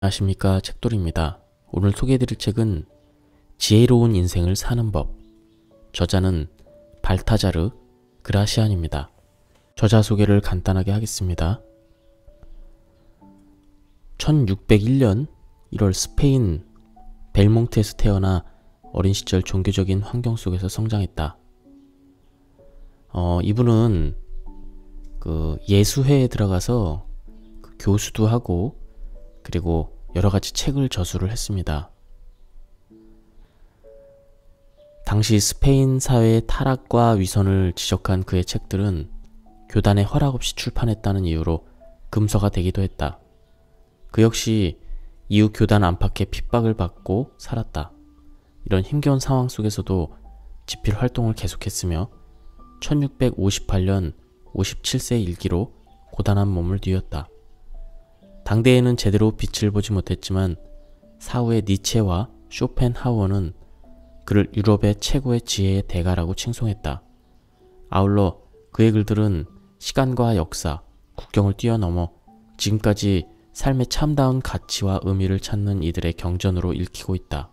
안녕하십니까, 책돌이입니다. 오늘 소개해드릴 책은 지혜로운 인생을 사는 법, 저자는 발타자르 그라시안입니다. 저자 소개를 간단하게 하겠습니다. 1601년 1월 스페인 벨몽트에서 태어나 어린 시절 종교적인 환경 속에서 성장했다. 이분은 예수회에 들어가서 교수도 하고 그리고 여러가지 책을 저술을 했습니다. 당시 스페인 사회의 타락과 위선을 지적한 그의 책들은 교단의 허락 없이 출판했다는 이유로 금서가 되기도 했다. 그 역시 이후 교단 안팎의 핍박을 받고 살았다. 이런 힘겨운 상황 속에서도 집필 활동을 계속했으며 1658년 57세 일기로 고단한 몸을 뉘었다. 당대에는 제대로 빛을 보지 못했지만 사후에 니체와 쇼펜하우어는 그를 유럽의 최고의 지혜의 대가라고 칭송했다. 아울러 그의 글들은 시간과 역사, 국경을 뛰어넘어 지금까지 삶의 참다운 가치와 의미를 찾는 이들의 경전으로 읽히고 있다.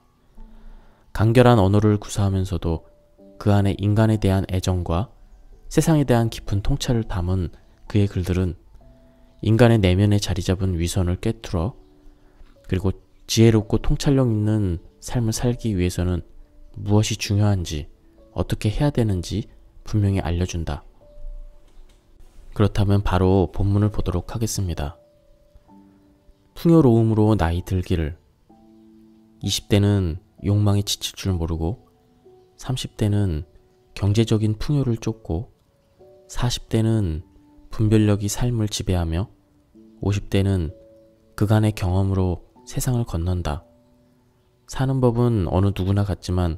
간결한 언어를 구사하면서도 그 안에 인간에 대한 애정과 세상에 대한 깊은 통찰을 담은 그의 글들은 인간의 내면에 자리잡은 위선을 꿰뚫어 그리고 지혜롭고 통찰력 있는 삶을 살기 위해서는 무엇이 중요한지, 어떻게 해야 되는지 분명히 알려준다. 그렇다면 바로 본문을 보도록 하겠습니다. 풍요로움으로 나이 들기를 20대는 욕망에 지칠 줄 모르고 30대는 경제적인 풍요를 쫓고 40대는 분별력이 삶을 지배하며 50대는 그간의 경험으로 세상을 건넌다. 사는 법은 어느 누구나 같지만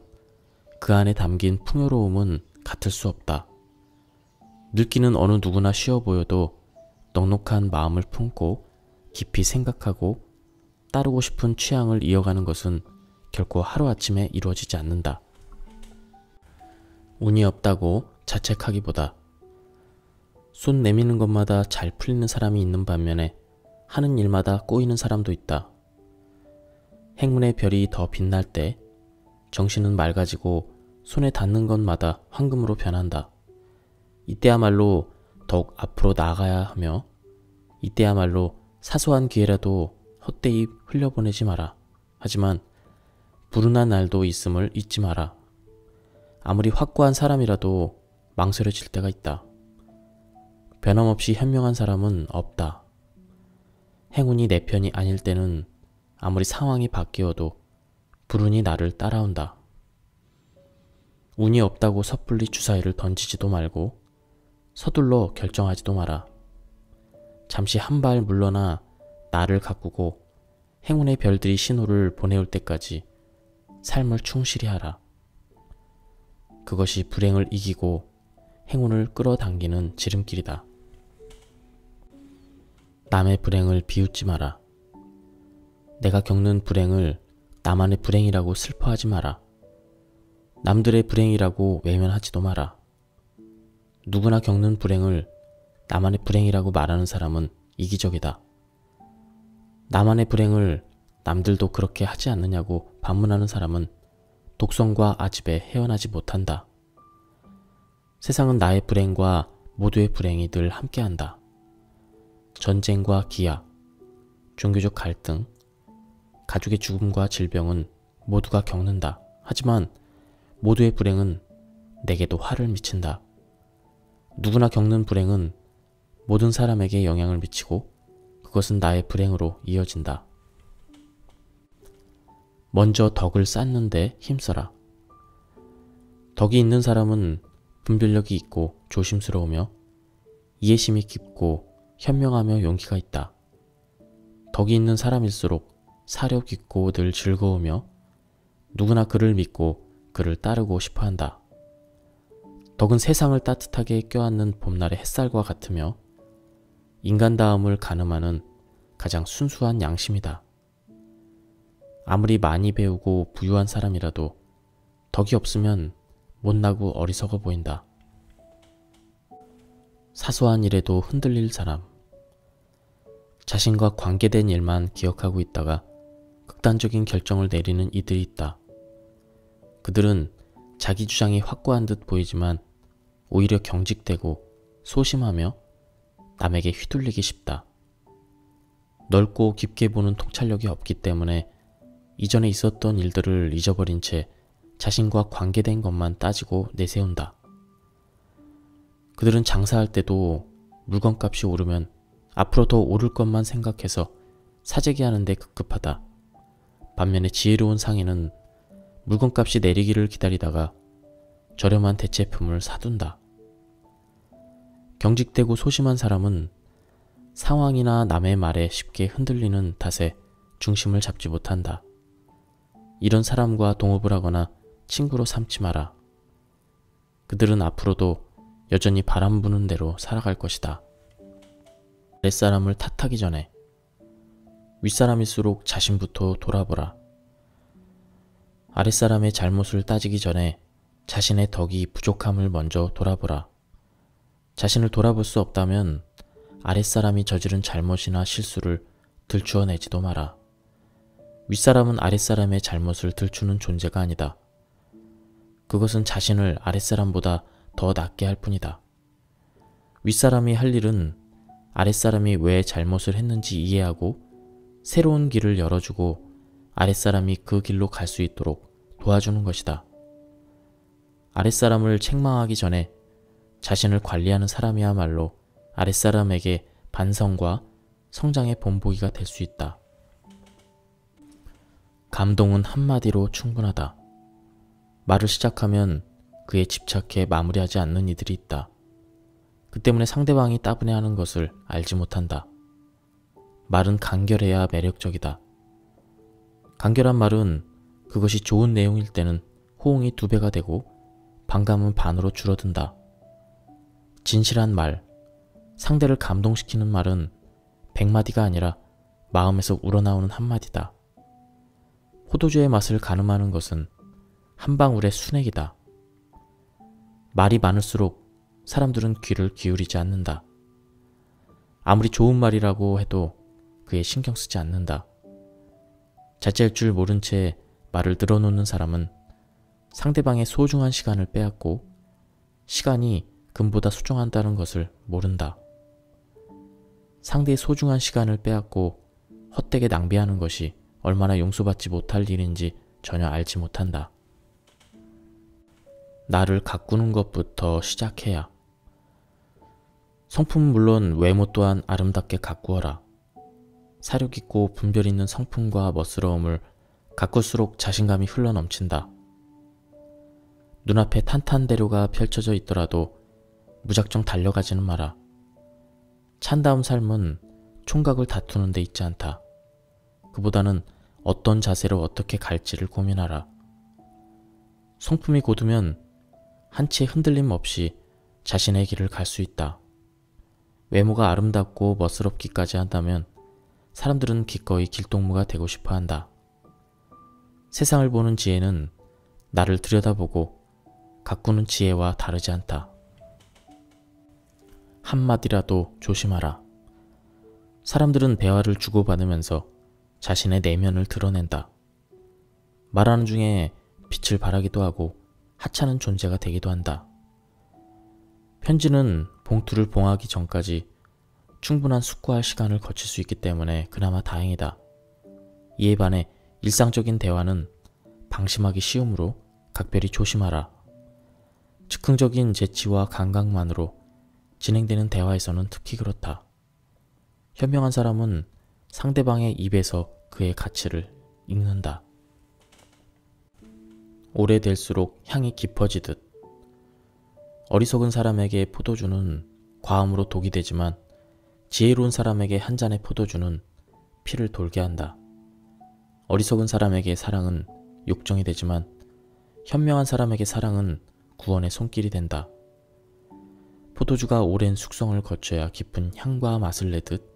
그 안에 담긴 풍요로움은 같을 수 없다. 늙기는 어느 누구나 쉬워 보여도 넉넉한 마음을 품고 깊이 생각하고 따르고 싶은 취향을 이어가는 것은 결코 하루아침에 이루어지지 않는다. 운이 없다고 자책하기보다 손 내미는 것마다 잘 풀리는 사람이 있는 반면에 하는 일마다 꼬이는 사람도 있다. 행운의 별이 더 빛날 때 정신은 맑아지고 손에 닿는 것마다 황금으로 변한다. 이때야말로 더욱 앞으로 나아가야 하며 이때야말로 사소한 기회라도 헛되이 흘려보내지 마라. 하지만 불운한 날도 있음을 잊지 마라. 아무리 확고한 사람이라도 망설여질 때가 있다. 변함없이 현명한 사람은 없다. 행운이 내 편이 아닐 때는 아무리 상황이 바뀌어도 불운이 나를 따라온다. 운이 없다고 섣불리 주사위를 던지지도 말고 서둘러 결정하지도 마라. 잠시 한 발 물러나 나를 가꾸고 행운의 별들이 신호를 보내올 때까지 삶을 충실히 하라. 그것이 불행을 이기고 행운을 끌어당기는 지름길이다. 남의 불행을 비웃지 마라. 내가 겪는 불행을 나만의 불행이라고 슬퍼하지 마라. 남들의 불행이라고 외면하지도 마라. 누구나 겪는 불행을 나만의 불행이라고 말하는 사람은 이기적이다. 나만의 불행을 남들도 그렇게 하지 않느냐고 반문하는 사람은 독성과 아집에 헤어나지 못한다. 세상은 나의 불행과 모두의 불행이 늘 함께한다. 전쟁과 기아, 종교적 갈등, 가족의 죽음과 질병은 모두가 겪는다. 하지만 모두의 불행은 내게도 화를 미친다. 누구나 겪는 불행은 모든 사람에게 영향을 미치고 그것은 나의 불행으로 이어진다. 먼저 덕을 쌓는데 힘써라. 덕이 있는 사람은 분별력이 있고 조심스러우며 이해심이 깊고 현명하며 용기가 있다. 덕이 있는 사람일수록 사력 있고 늘 즐거우며 누구나 그를 믿고 그를 따르고 싶어한다. 덕은 세상을 따뜻하게 껴안는 봄날의 햇살과 같으며 인간다움을 가늠하는 가장 순수한 양심이다. 아무리 많이 배우고 부유한 사람이라도 덕이 없으면 못나고 어리석어 보인다. 사소한 일에도 흔들릴 사람. 자신과 관계된 일만 기억하고 있다가 극단적인 결정을 내리는 이들이 있다. 그들은 자기 주장이 확고한 듯 보이지만 오히려 경직되고 소심하며 남에게 휘둘리기 쉽다. 넓고 깊게 보는 통찰력이 없기 때문에 이전에 있었던 일들을 잊어버린 채 자신과 관계된 것만 따지고 내세운다. 그들은 장사할 때도 물건값이 오르면 앞으로 더 오를 것만 생각해서 사재기 하는데 급급하다. 반면에 지혜로운 상인은 물건값이 내리기를 기다리다가 저렴한 대체품을 사둔다. 경직되고 소심한 사람은 상황이나 남의 말에 쉽게 흔들리는 탓에 중심을 잡지 못한다. 이런 사람과 동업을 하거나 친구로 삼지 마라. 그들은 앞으로도 여전히 바람 부는 대로 살아갈 것이다. 아랫사람을 탓하기 전에 윗사람일수록 자신부터 돌아보라. 아랫사람의 잘못을 따지기 전에 자신의 덕이 부족함을 먼저 돌아보라. 자신을 돌아볼 수 없다면 아랫사람이 저지른 잘못이나 실수를 들추어내지도 마라. 윗사람은 아랫사람의 잘못을 들추는 존재가 아니다. 그것은 자신을 아랫사람보다 더 낫게 할 뿐이다. 윗사람이 할 일은 아랫사람이 왜 잘못을 했는지 이해하고 새로운 길을 열어주고 아랫사람이 그 길로 갈 수 있도록 도와주는 것이다. 아랫사람을 책망하기 전에 자신을 관리하는 사람이야말로 아랫사람에게 반성과 성장의 본보기가 될 수 있다. 감동은 한마디로 충분하다. 말을 시작하면 그에 집착해 마무리하지 않는 이들이 있다. 그 때문에 상대방이 따분해하는 것을 알지 못한다. 말은 간결해야 매력적이다. 간결한 말은 그것이 좋은 내용일 때는 호응이 2배가 되고 반감은 반으로 줄어든다. 진실한 말, 상대를 감동시키는 말은 100마디가 아니라 마음에서 우러나오는 한마디다. 포도주의 맛을 가늠하는 것은 한 방울의 순액이다. 말이 많을수록 사람들은 귀를 기울이지 않는다. 아무리 좋은 말이라고 해도 그에 신경 쓰지 않는다. 자제할 줄 모른 채 말을 늘어놓는 사람은 상대방의 소중한 시간을 빼앗고 시간이 금보다 소중하다는 것을 모른다. 상대의 소중한 시간을 빼앗고 헛되게 낭비하는 것이 얼마나 용서받지 못할 일인지 전혀 알지 못한다. 나를 가꾸는 것부터 시작해야. 성품은 물론 외모 또한 아름답게 가꾸어라. 사력 있고 분별 있는 성품과 멋스러움을 가꿀수록 자신감이 흘러넘친다. 눈앞에 탄탄대로가 펼쳐져 있더라도 무작정 달려가지는 마라. 찬다움 삶은 총각을 다투는 데 있지 않다. 그보다는 어떤 자세로 어떻게 갈지를 고민하라. 성품이 고두면 한치의 흔들림 없이 자신의 길을 갈 수 있다. 외모가 아름답고 멋스럽기까지 한다면 사람들은 기꺼이 길동무가 되고 싶어 한다. 세상을 보는 지혜는 나를 들여다보고 가꾸는 지혜와 다르지 않다. 한마디라도 조심하라. 사람들은 대화를 주고받으면서 자신의 내면을 드러낸다. 말하는 중에 빛을 발하기도 하고 하찮은 존재가 되기도 한다. 편지는 봉투를 봉하기 전까지 충분한 숙고할 시간을 거칠 수 있기 때문에 그나마 다행이다. 이에 반해 일상적인 대화는 방심하기 쉬우므로 각별히 조심하라. 즉흥적인 재치와 감각만으로 진행되는 대화에서는 특히 그렇다. 현명한 사람은 상대방의 입에서 그의 가치를 읽는다. 오래될수록 향이 깊어지듯 어리석은 사람에게 포도주는 과음으로 독이 되지만 지혜로운 사람에게 한 잔의 포도주는 피를 돌게 한다. 어리석은 사람에게 사랑은 욕정이 되지만 현명한 사람에게 사랑은 구원의 손길이 된다. 포도주가 오랜 숙성을 거쳐야 깊은 향과 맛을 내듯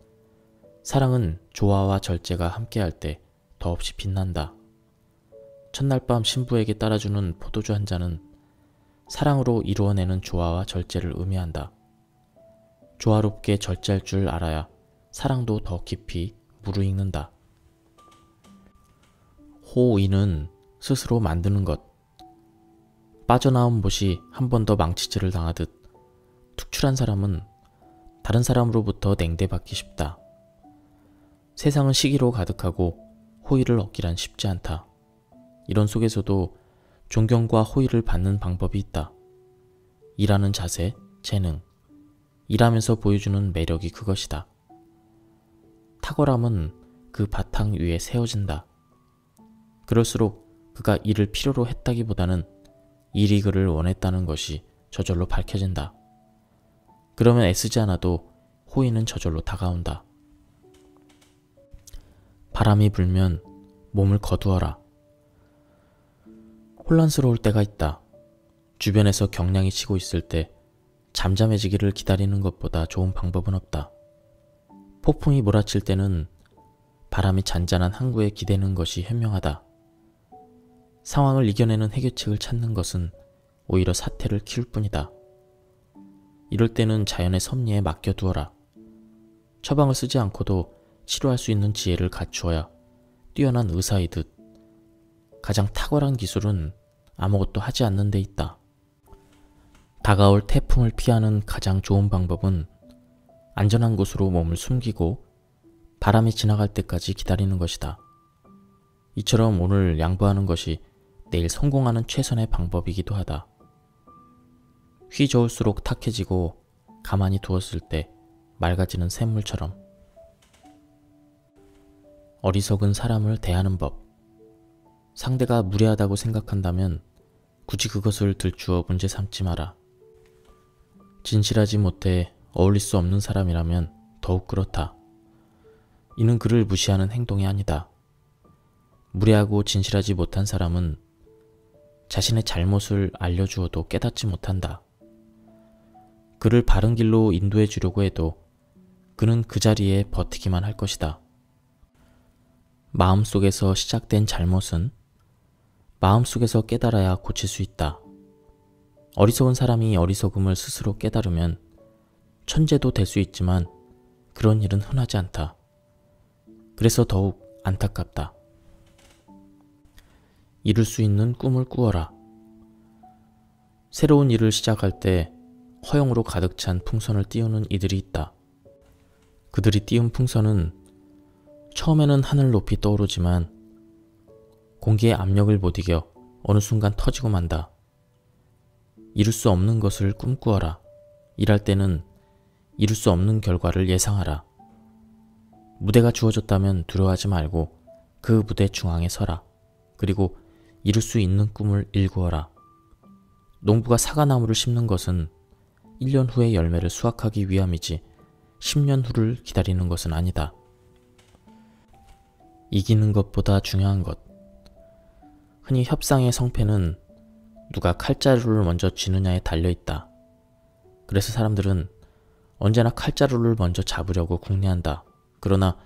사랑은 조화와 절제가 함께할 때 더없이 빛난다. 첫날 밤 신부에게 따라주는 포도주 한 잔은 사랑으로 이루어내는 조화와 절제를 의미한다. 조화롭게 절제할 줄 알아야 사랑도 더 깊이 무르익는다. 호의는 스스로 만드는 것. 빠져나온 못이 한 번 더 망치질을 당하듯 특출한 사람은 다른 사람으로부터 냉대받기 쉽다. 세상은 시기로 가득하고 호의를 얻기란 쉽지 않다. 이런 속에서도 존경과 호의를 받는 방법이 있다. 일하는 자세, 재능, 일하면서 보여주는 매력이 그것이다. 탁월함은 그 바탕 위에 세워진다. 그럴수록 그가 이를 필요로 했다기보다는 일이 그를 원했다는 것이 저절로 밝혀진다. 그러면 애쓰지 않아도 호의는 저절로 다가온다. 바람이 불면 몸을 거두어라. 혼란스러울 때가 있다. 주변에서 경량이 치고 있을 때 잠잠해지기를 기다리는 것보다 좋은 방법은 없다. 폭풍이 몰아칠 때는 바람이 잔잔한 항구에 기대는 것이 현명하다. 상황을 이겨내는 해결책을 찾는 것은 오히려 사태를 키울 뿐이다. 이럴 때는 자연의 섭리에 맡겨두어라. 처방을 쓰지 않고도 치료할 수 있는 지혜를 갖추어야 뛰어난 의사이듯 가장 탁월한 기술은 아무것도 하지 않는 데 있다. 다가올 태풍을 피하는 가장 좋은 방법은 안전한 곳으로 몸을 숨기고 바람이 지나갈 때까지 기다리는 것이다. 이처럼 오늘 양보하는 것이 내일 성공하는 최선의 방법이기도 하다. 휘저을수록 탁해지고 가만히 두었을 때 맑아지는 샘물처럼. 어리석은 사람을 대하는 법. 상대가 무례하다고 생각한다면 굳이 그것을 들추어 문제 삼지 마라. 진실하지 못해 어울릴 수 없는 사람이라면 더욱 그렇다. 이는 그를 무시하는 행동이 아니다. 무례하고 진실하지 못한 사람은 자신의 잘못을 알려주어도 깨닫지 못한다. 그를 바른 길로 인도해 주려고 해도 그는 그 자리에 버티기만 할 것이다. 마음속에서 시작된 잘못은 마음속에서 깨달아야 고칠 수 있다. 어리석은 사람이 어리석음을 스스로 깨달으면 천재도 될 수 있지만 그런 일은 흔하지 않다. 그래서 더욱 안타깝다. 이룰 수 있는 꿈을 꾸어라. 새로운 일을 시작할 때 허영으로 가득 찬 풍선을 띄우는 이들이 있다. 그들이 띄운 풍선은 처음에는 하늘 높이 떠오르지만 공기의 압력을 못 이겨 어느 순간 터지고 만다. 이룰 수 없는 것을 꿈꾸어라. 일할 때는 이룰 수 없는 결과를 예상하라. 무대가 주어졌다면 두려워하지 말고 그 무대 중앙에 서라. 그리고 이룰 수 있는 꿈을 일구어라. 농부가 사과나무를 심는 것은 1년 후의 열매를 수확하기 위함이지 10년 후를 기다리는 것은 아니다. 이기는 것보다 중요한 것. 흔히 협상의 성패는 누가 칼자루를 먼저 쥐느냐에 달려있다. 그래서 사람들은 언제나 칼자루를 먼저 잡으려고 궁리한다. 그러나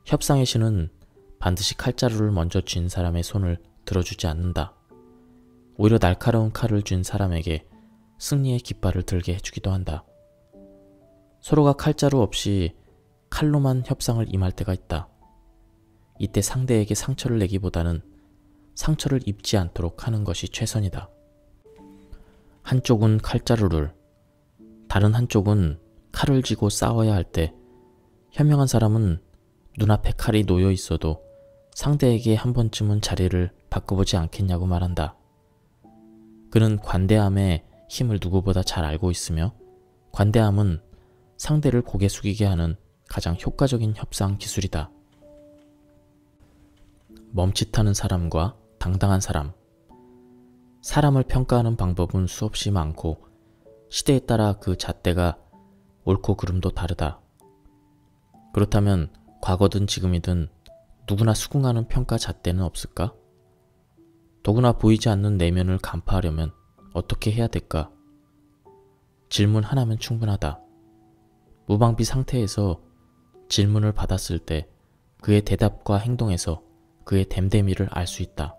협상의 신은 반드시 칼자루를 먼저 쥔 사람의 손을 들어주지 않는다. 오히려 날카로운 칼을 쥔 사람에게 승리의 깃발을 들게 해주기도 한다. 서로가 칼자루 없이 칼로만 협상을 임할 때가 있다. 이때 상대에게 상처를 내기보다는 상처를 입지 않도록 하는 것이 최선이다. 한쪽은 칼자루를, 다른 한쪽은 칼을 쥐고 싸워야 할 때 현명한 사람은 눈앞에 칼이 놓여 있어도 상대에게 한 번쯤은 자리를 바꿔보지 않겠냐고 말한다. 그는 관대함의 힘을 누구보다 잘 알고 있으며 관대함은 상대를 고개 숙이게 하는 가장 효과적인 협상 기술이다. 멈칫하는 사람과 당당한 사람. 사람을 평가하는 방법은 수없이 많고 시대에 따라 그 잣대가 옳고 그름도 다르다. 그렇다면 과거든 지금이든 누구나 수긍하는 평가 잣대는 없을까? 더구나 보이지 않는 내면을 간파하려면 어떻게 해야 될까? 질문 하나면 충분하다. 무방비 상태에서 질문을 받았을 때 그의 대답과 행동에서 그의 됨됨이를 알 수 있다.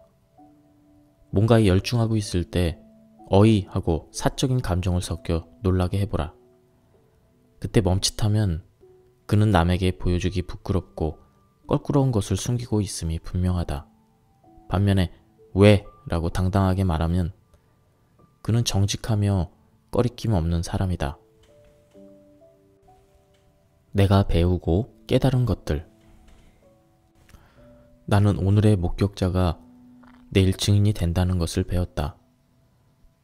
뭔가에 열중하고 있을 때 어이 하고 사적인 감정을 섞여 놀라게 해보라. 그때 멈칫하면 그는 남에게 보여주기 부끄럽고 껄끄러운 것을 숨기고 있음이 분명하다. 반면에 왜? 라고 당당하게 말하면 그는 정직하며 꺼리낌 없는 사람이다. 내가 배우고 깨달은 것들. 나는 오늘의 목격자가 내일 증인이 된다는 것을 배웠다.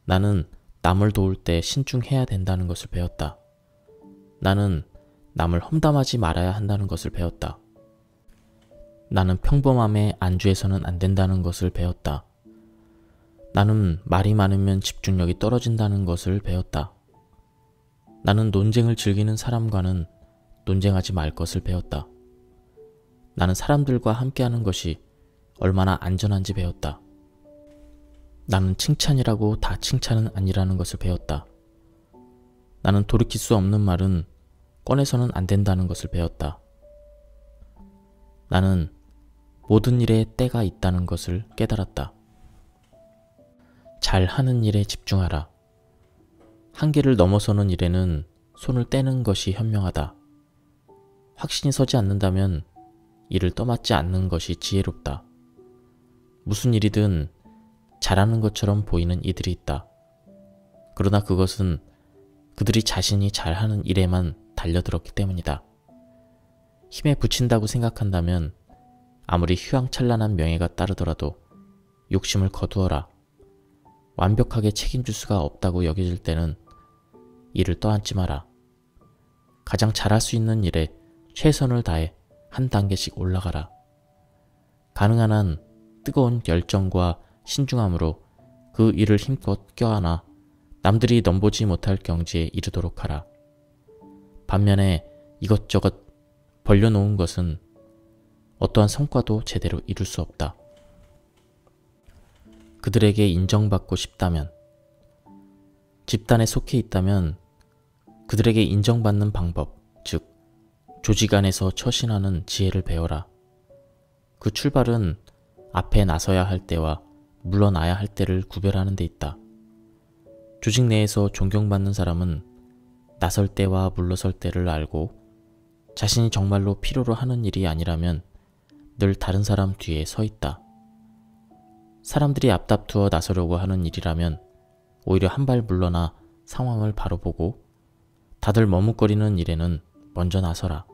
나는 남을 도울 때 신중해야 된다는 것을 배웠다. 나는 남을 험담하지 말아야 한다는 것을 배웠다. 나는 평범함에 안주해서는 안 된다는 것을 배웠다. 나는 말이 많으면 집중력이 떨어진다는 것을 배웠다. 나는 논쟁을 즐기는 사람과는 논쟁하지 말 것을 배웠다. 나는 사람들과 함께하는 것이 얼마나 안전한지 배웠다. 나는 칭찬이라고 다 칭찬은 아니라는 것을 배웠다. 나는 돌이킬 수 없는 말은 꺼내서는 안 된다는 것을 배웠다. 나는 모든 일에 때가 있다는 것을 깨달았다. 잘하는 일에 집중하라. 한계를 넘어서는 일에는 손을 떼는 것이 현명하다. 확신이 서지 않는다면 이를 떠맡지 않는 것이 지혜롭다. 무슨 일이든 잘하는 것처럼 보이는 이들이 있다. 그러나 그것은 그들이 자신이 잘하는 일에만 달려들었기 때문이다. 힘에 부친다고 생각한다면 아무리 휘황찬란한 명예가 따르더라도 욕심을 거두어라. 완벽하게 책임질 수가 없다고 여겨질 때는 이를 떠안지 마라. 가장 잘할 수 있는 일에 최선을 다해 한 단계씩 올라가라. 가능한 한 뜨거운 열정과 신중함으로 그 일을 힘껏 껴안아 남들이 넘보지 못할 경지에 이르도록 하라. 반면에 이것저것 벌려놓은 것은 어떠한 성과도 제대로 이룰 수 없다. 그들에게 인정받고 싶다면, 집단에 속해 있다면 그들에게 인정받는 방법, 즉 조직 안에서 처신하는 지혜를 배워라. 그 출발은 앞에 나서야 할 때와 물러나야 할 때를 구별하는 데 있다. 조직 내에서 존경받는 사람은 나설 때와 물러설 때를 알고 자신이 정말로 필요로 하는 일이 아니라면 늘 다른 사람 뒤에 서 있다. 사람들이 앞다투어 나서려고 하는 일이라면 오히려 한 발 물러나 상황을 바로 보고 다들 머뭇거리는 일에는 먼저 나서라.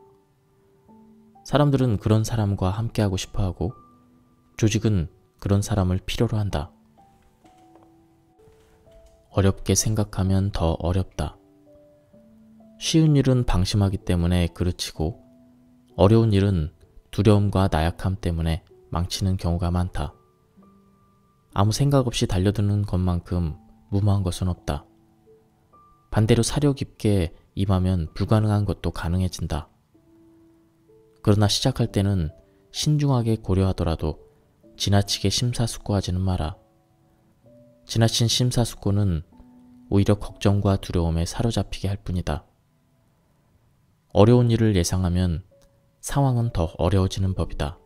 사람들은 그런 사람과 함께하고 싶어하고 조직은 그런 사람을 필요로 한다. 어렵게 생각하면 더 어렵다. 쉬운 일은 방심하기 때문에 그르치고 어려운 일은 두려움과 나약함 때문에 망치는 경우가 많다. 아무 생각 없이 달려드는 것만큼 무모한 것은 없다. 반대로 사려 깊게 임하면 불가능한 것도 가능해진다. 그러나 시작할 때는 신중하게 고려하더라도 지나치게 심사숙고하지는 마라. 지나친 심사숙고는 오히려 걱정과 두려움에 사로잡히게 할 뿐이다. 어려운 일을 예상하면 상황은 더 어려워지는 법이다.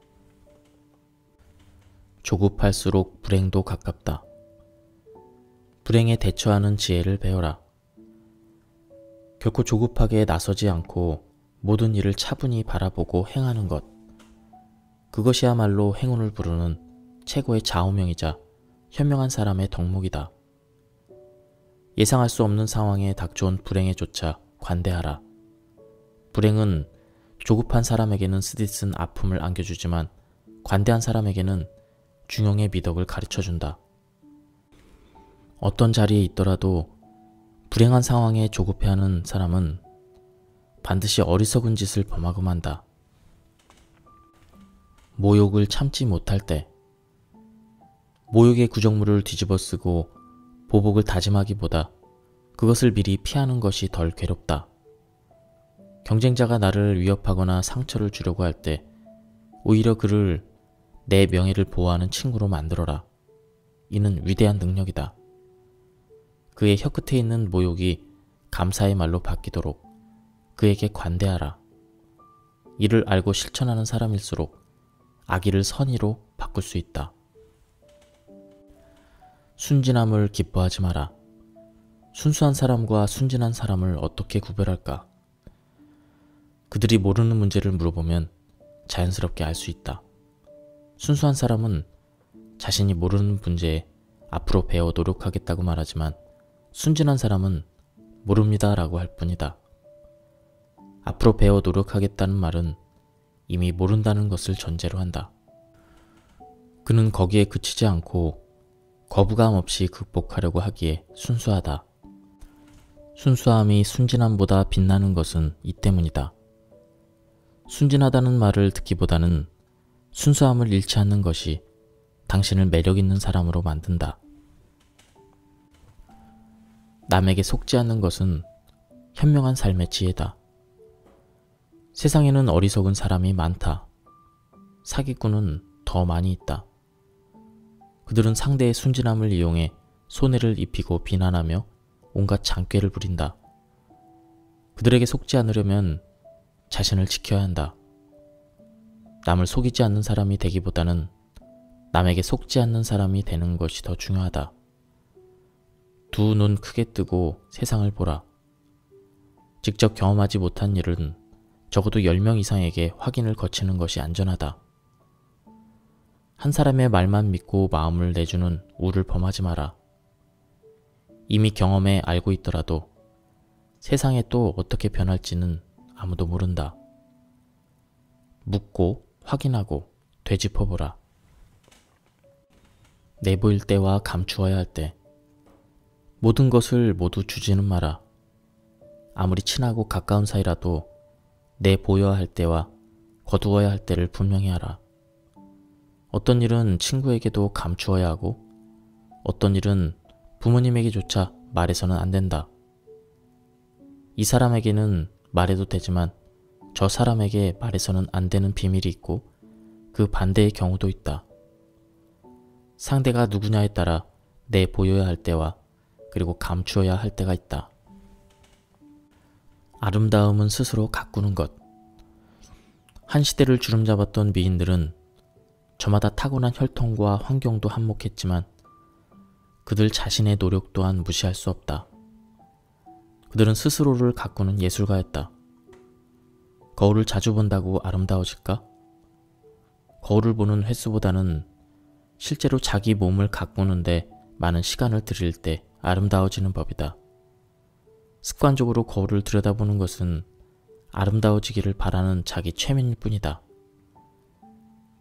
조급할수록 불행도 가깝다. 불행에 대처하는 지혜를 배워라. 결코 조급하게 나서지 않고 모든 일을 차분히 바라보고 행하는 것. 그것이야말로 행운을 부르는 최고의 좌우명이자 현명한 사람의 덕목이다. 예상할 수 없는 상황에 닥쳐온 불행에조차 관대하라. 불행은 조급한 사람에게는 쓰디쓴 아픔을 안겨주지만 관대한 사람에게는 중용의 미덕을 가르쳐준다. 어떤 자리에 있더라도 불행한 상황에 조급해하는 사람은 반드시 어리석은 짓을 범하고 만다. 모욕을 참지 못할 때, 모욕의 구정물을 뒤집어 쓰고 보복을 다짐하기보다 그것을 미리 피하는 것이 덜 괴롭다. 경쟁자가 나를 위협하거나 상처를 주려고 할 때 오히려 그를 내 명예를 보호하는 친구로 만들어라. 이는 위대한 능력이다. 그의 혀끝에 있는 모욕이 감사의 말로 바뀌도록 그에게 관대하라. 이를 알고 실천하는 사람일수록 악의를 선의로 바꿀 수 있다. 순진함을 기뻐하지 마라. 순수한 사람과 순진한 사람을 어떻게 구별할까? 그들이 모르는 문제를 물어보면 자연스럽게 알 수 있다. 순수한 사람은 자신이 모르는 문제에 앞으로 배워 노력하겠다고 말하지만 순진한 사람은 모릅니다 라고 할 뿐이다. 앞으로 배워 노력하겠다는 말은 이미 모른다는 것을 전제로 한다. 그는 거기에 그치지 않고 거부감 없이 극복하려고 하기에 순수하다. 순수함이 순진함보다 빛나는 것은 이 때문이다. 순진하다는 말을 듣기보다는 순수함을 잃지 않는 것이 당신을 매력 있는 사람으로 만든다. 남에게 속지 않는 것은 현명한 삶의 지혜다. 세상에는 어리석은 사람이 많다. 사기꾼은 더 많이 있다. 그들은 상대의 순진함을 이용해 손해를 입히고 비난하며 온갖 장꾀를 부린다. 그들에게 속지 않으려면 자신을 지켜야 한다. 남을 속이지 않는 사람이 되기보다는 남에게 속지 않는 사람이 되는 것이 더 중요하다. 두 눈 크게 뜨고 세상을 보라. 직접 경험하지 못한 일은 적어도 10명 이상에게 확인을 거치는 것이 안전하다. 한 사람의 말만 믿고 마음을 내주는 우를 범하지 마라. 이미 경험해 알고 있더라도 세상에 또 어떻게 변할지는 아무도 모른다. 묻고 확인하고 되짚어보라. 내보일 때와 감추어야 할 때, 모든 것을 모두 주지는 마라. 아무리 친하고 가까운 사이라도 내보여야 할 때와 거두어야 할 때를 분명히 하라. 어떤 일은 친구에게도 감추어야 하고 어떤 일은 부모님에게조차 말해서는 안 된다. 이 사람에게는 말해도 되지만 저 사람에게 말해서는 안 되는 비밀이 있고 그 반대의 경우도 있다. 상대가 누구냐에 따라 내보여야 할 때와 그리고 감추어야 할 때가 있다. 아름다움은 스스로 가꾸는 것. 한 시대를 주름잡았던 미인들은 저마다 타고난 혈통과 환경도 한몫했지만 그들 자신의 노력 또한 무시할 수 없다. 그들은 스스로를 가꾸는 예술가였다. 거울을 자주 본다고 아름다워질까? 거울을 보는 횟수보다는 실제로 자기 몸을 가꾸는데 많은 시간을 들일 때 아름다워지는 법이다. 습관적으로 거울을 들여다보는 것은 아름다워지기를 바라는 자기 최면일 뿐이다.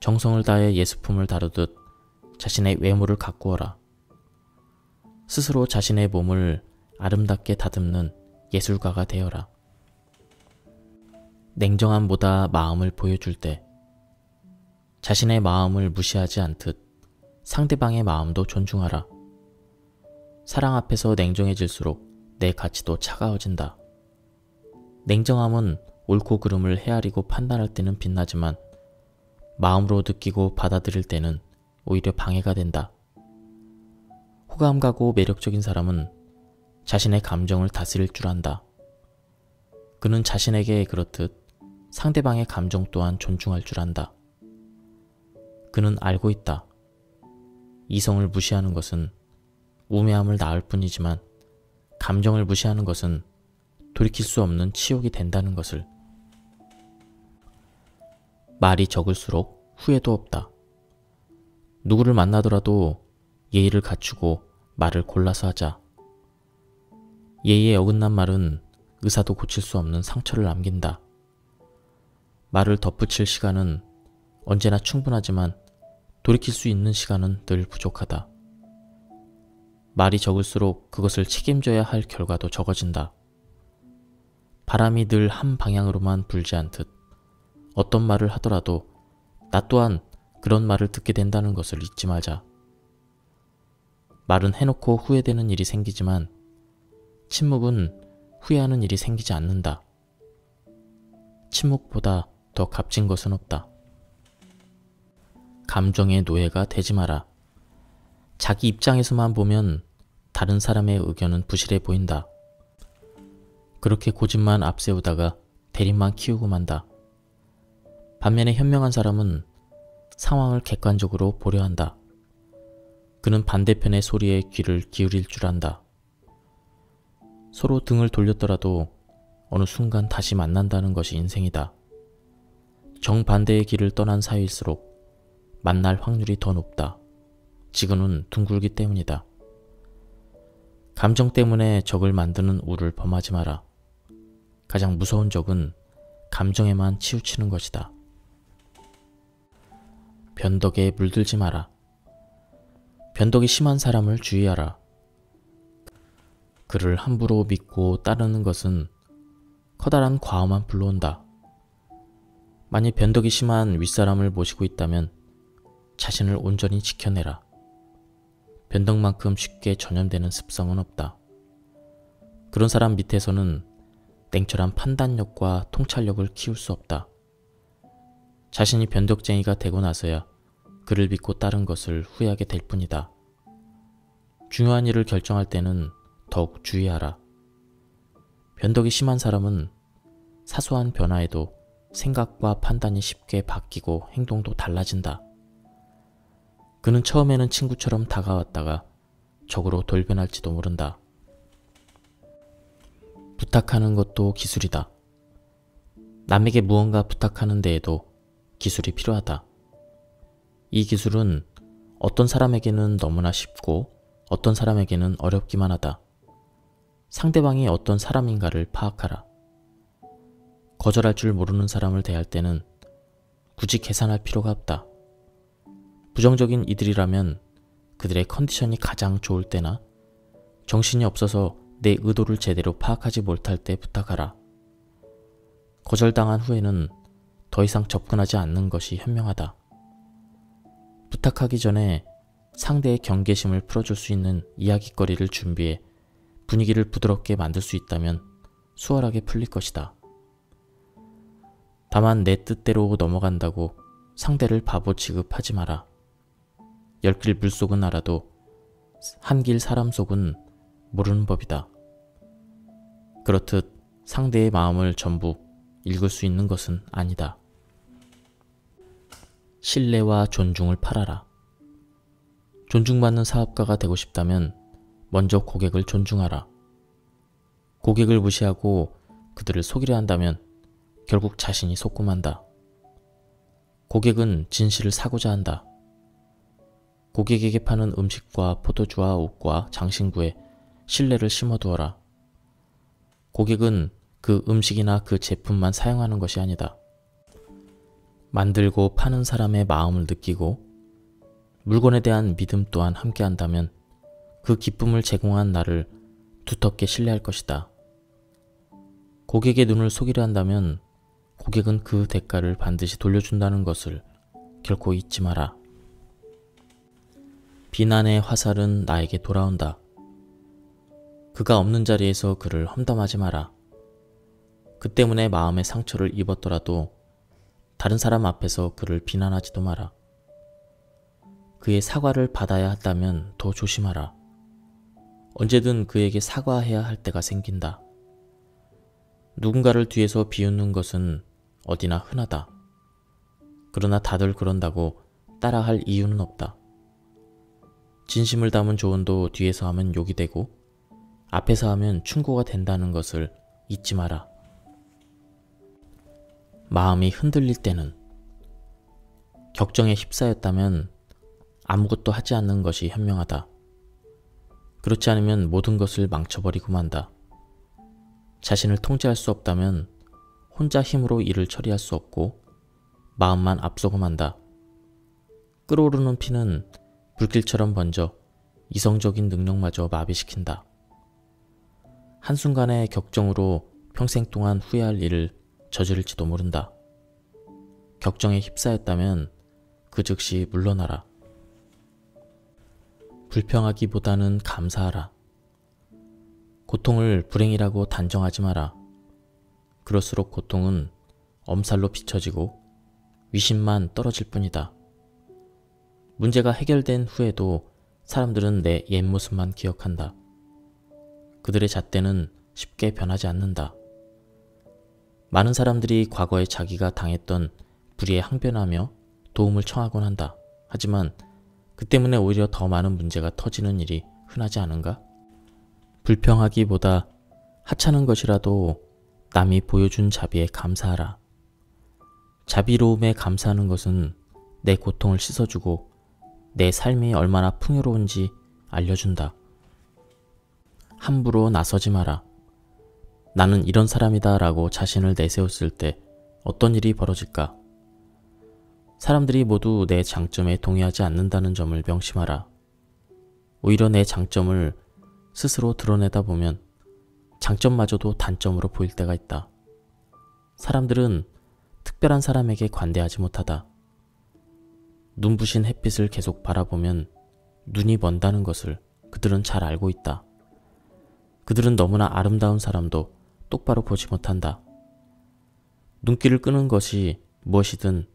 정성을 다해 예술품을 다루듯 자신의 외모를 가꾸어라. 스스로 자신의 몸을 아름답게 다듬는 예술가가 되어라. 냉정함보다 마음을 보여줄 때, 자신의 마음을 무시하지 않듯 상대방의 마음도 존중하라. 사랑 앞에서 냉정해질수록 내 가치도 차가워진다. 냉정함은 옳고 그름을 헤아리고 판단할 때는 빛나지만 마음으로 느끼고 받아들일 때는 오히려 방해가 된다. 호감 가고 매력적인 사람은 자신의 감정을 다스릴 줄 안다. 그는 자신에게 그렇듯 상대방의 감정 또한 존중할 줄 안다. 그는 알고 있다. 이성을 무시하는 것은 우매함을 낳을 뿐이지만 감정을 무시하는 것은 돌이킬 수 없는 치욕이 된다는 것을. 말이 적을수록 후회도 없다. 누구를 만나더라도 예의를 갖추고 말을 골라서 하자. 예의에 어긋난 말은 의사도 고칠 수 없는 상처를 남긴다. 말을 덧붙일 시간은 언제나 충분하지만 돌이킬 수 있는 시간은 늘 부족하다. 말이 적을수록 그것을 책임져야 할 결과도 적어진다. 바람이 늘 한 방향으로만 불지 않듯 어떤 말을 하더라도 나 또한 그런 말을 듣게 된다는 것을 잊지 말자. 말은 해놓고 후회되는 일이 생기지만 침묵은 후회하는 일이 생기지 않는다. 침묵보다 더 값진 것은 없다. 감정의 노예가 되지 마라. 자기 입장에서만 보면 다른 사람의 의견은 부실해 보인다. 그렇게 고집만 앞세우다가 대립만 키우고 만다. 반면에 현명한 사람은 상황을 객관적으로 보려 한다. 그는 반대편의 소리에 귀를 기울일 줄 안다. 서로 등을 돌렸더라도 어느 순간 다시 만난다는 것이 인생이다. 정반대의 길을 떠난 사이일수록 만날 확률이 더 높다. 지근은 둥글기 때문이다. 감정 때문에 적을 만드는 우를 범하지 마라. 가장 무서운 적은 감정에만 치우치는 것이다. 변덕에 물들지 마라. 변덕이 심한 사람을 주의하라. 그를 함부로 믿고 따르는 것은 커다란 과오만 불러온다. 만일 변덕이 심한 윗사람을 모시고 있다면 자신을 온전히 지켜내라. 변덕만큼 쉽게 전염되는 습성은 없다. 그런 사람 밑에서는 냉철한 판단력과 통찰력을 키울 수 없다. 자신이 변덕쟁이가 되고 나서야 그를 믿고 따른 것을 후회하게 될 뿐이다. 중요한 일을 결정할 때는 더욱 주의하라. 변덕이 심한 사람은 사소한 변화에도 생각과 판단이 쉽게 바뀌고 행동도 달라진다. 그는 처음에는 친구처럼 다가왔다가 적으로 돌변할지도 모른다. 부탁하는 것도 기술이다. 남에게 무언가 부탁하는 데에도 기술이 필요하다. 이 기술은 어떤 사람에게는 너무나 쉽고 어떤 사람에게는 어렵기만 하다. 상대방이 어떤 사람인가를 파악하라. 거절할 줄 모르는 사람을 대할 때는 굳이 계산할 필요가 없다. 부정적인 이들이라면 그들의 컨디션이 가장 좋을 때나 정신이 없어서 내 의도를 제대로 파악하지 못할 때 부탁하라. 거절당한 후에는 더 이상 접근하지 않는 것이 현명하다. 부탁하기 전에 상대의 경계심을 풀어줄 수 있는 이야깃거리를 준비해 분위기를 부드럽게 만들 수 있다면 수월하게 풀릴 것이다. 다만 내 뜻대로 넘어간다고 상대를 바보 취급하지 마라. 열길 물속은 알아도 한길 사람 속은 모르는 법이다. 그렇듯 상대의 마음을 전부 읽을 수 있는 것은 아니다. 신뢰와 존중을 팔아라. 존중받는 사업가가 되고 싶다면 먼저 고객을 존중하라. 고객을 무시하고 그들을 속이려 한다면 결국 자신이 속고만다. 고객은 진실을 사고자 한다. 고객에게 파는 음식과 포도주와 옷과 장신구에 신뢰를 심어두어라. 고객은 그 음식이나 그 제품만 사용하는 것이 아니다. 만들고 파는 사람의 마음을 느끼고 물건에 대한 믿음 또한 함께한다면 그 기쁨을 제공한 나를 두텁게 신뢰할 것이다. 고객의 눈을 속이려 한다면 고객은 그 대가를 반드시 돌려준다는 것을 결코 잊지 마라. 비난의 화살은 나에게 돌아온다. 그가 없는 자리에서 그를 험담하지 마라. 그 때문에 마음의 상처를 입었더라도 다른 사람 앞에서 그를 비난하지도 마라. 그의 사과를 받아야 한다면 더 조심하라. 언제든 그에게 사과해야 할 때가 생긴다. 누군가를 뒤에서 비웃는 것은 어디나 흔하다. 그러나 다들 그런다고 따라할 이유는 없다. 진심을 담은 조언도 뒤에서 하면 욕이 되고 앞에서 하면 충고가 된다는 것을 잊지 마라. 마음이 흔들릴 때는 격정에 휩싸였다면 아무것도 하지 않는 것이 현명하다. 그렇지 않으면 모든 것을 망쳐버리고 만다. 자신을 통제할 수 없다면 혼자 힘으로 일을 처리할 수 없고 마음만 앞서고 만다. 끓어오르는 피는 불길처럼 번져 이성적인 능력마저 마비시킨다. 한순간의 격정으로 평생 동안 후회할 일을 저지를지도 모른다. 격정에 휩싸였다면 그 즉시 물러나라. 불평하기보다는 감사하라. 고통을 불행이라고 단정하지 마라. 그럴수록 고통은 엄살로 비춰지고 위신만 떨어질 뿐이다. 문제가 해결된 후에도 사람들은 내 옛 모습만 기억한다. 그들의 잣대는 쉽게 변하지 않는다. 많은 사람들이 과거에 자기가 당했던 불의에 항변하며 도움을 청하곤 한다. 하지만 그 때문에 오히려 더 많은 문제가 터지는 일이 흔하지 않은가? 불평하기보다 하찮은 것이라도 남이 보여준 자비에 감사하라. 자비로움에 감사하는 것은 내 고통을 씻어주고 내 삶이 얼마나 풍요로운지 알려준다. 함부로 나서지 마라. 나는 이런 사람이다 라고 자신을 내세웠을 때 어떤 일이 벌어질까? 사람들이 모두 내 장점에 동의하지 않는다는 점을 명심하라. 오히려 내 장점을 스스로 드러내다 보면 장점마저도 단점으로 보일 때가 있다. 사람들은 특별한 사람에게 관대하지 못하다. 눈부신 햇빛을 계속 바라보면 눈이 먼다는 것을 그들은 잘 알고 있다. 그들은 너무나 아름다운 사람도 똑바로 보지 못한다. 눈길을 끄는 것이 무엇이든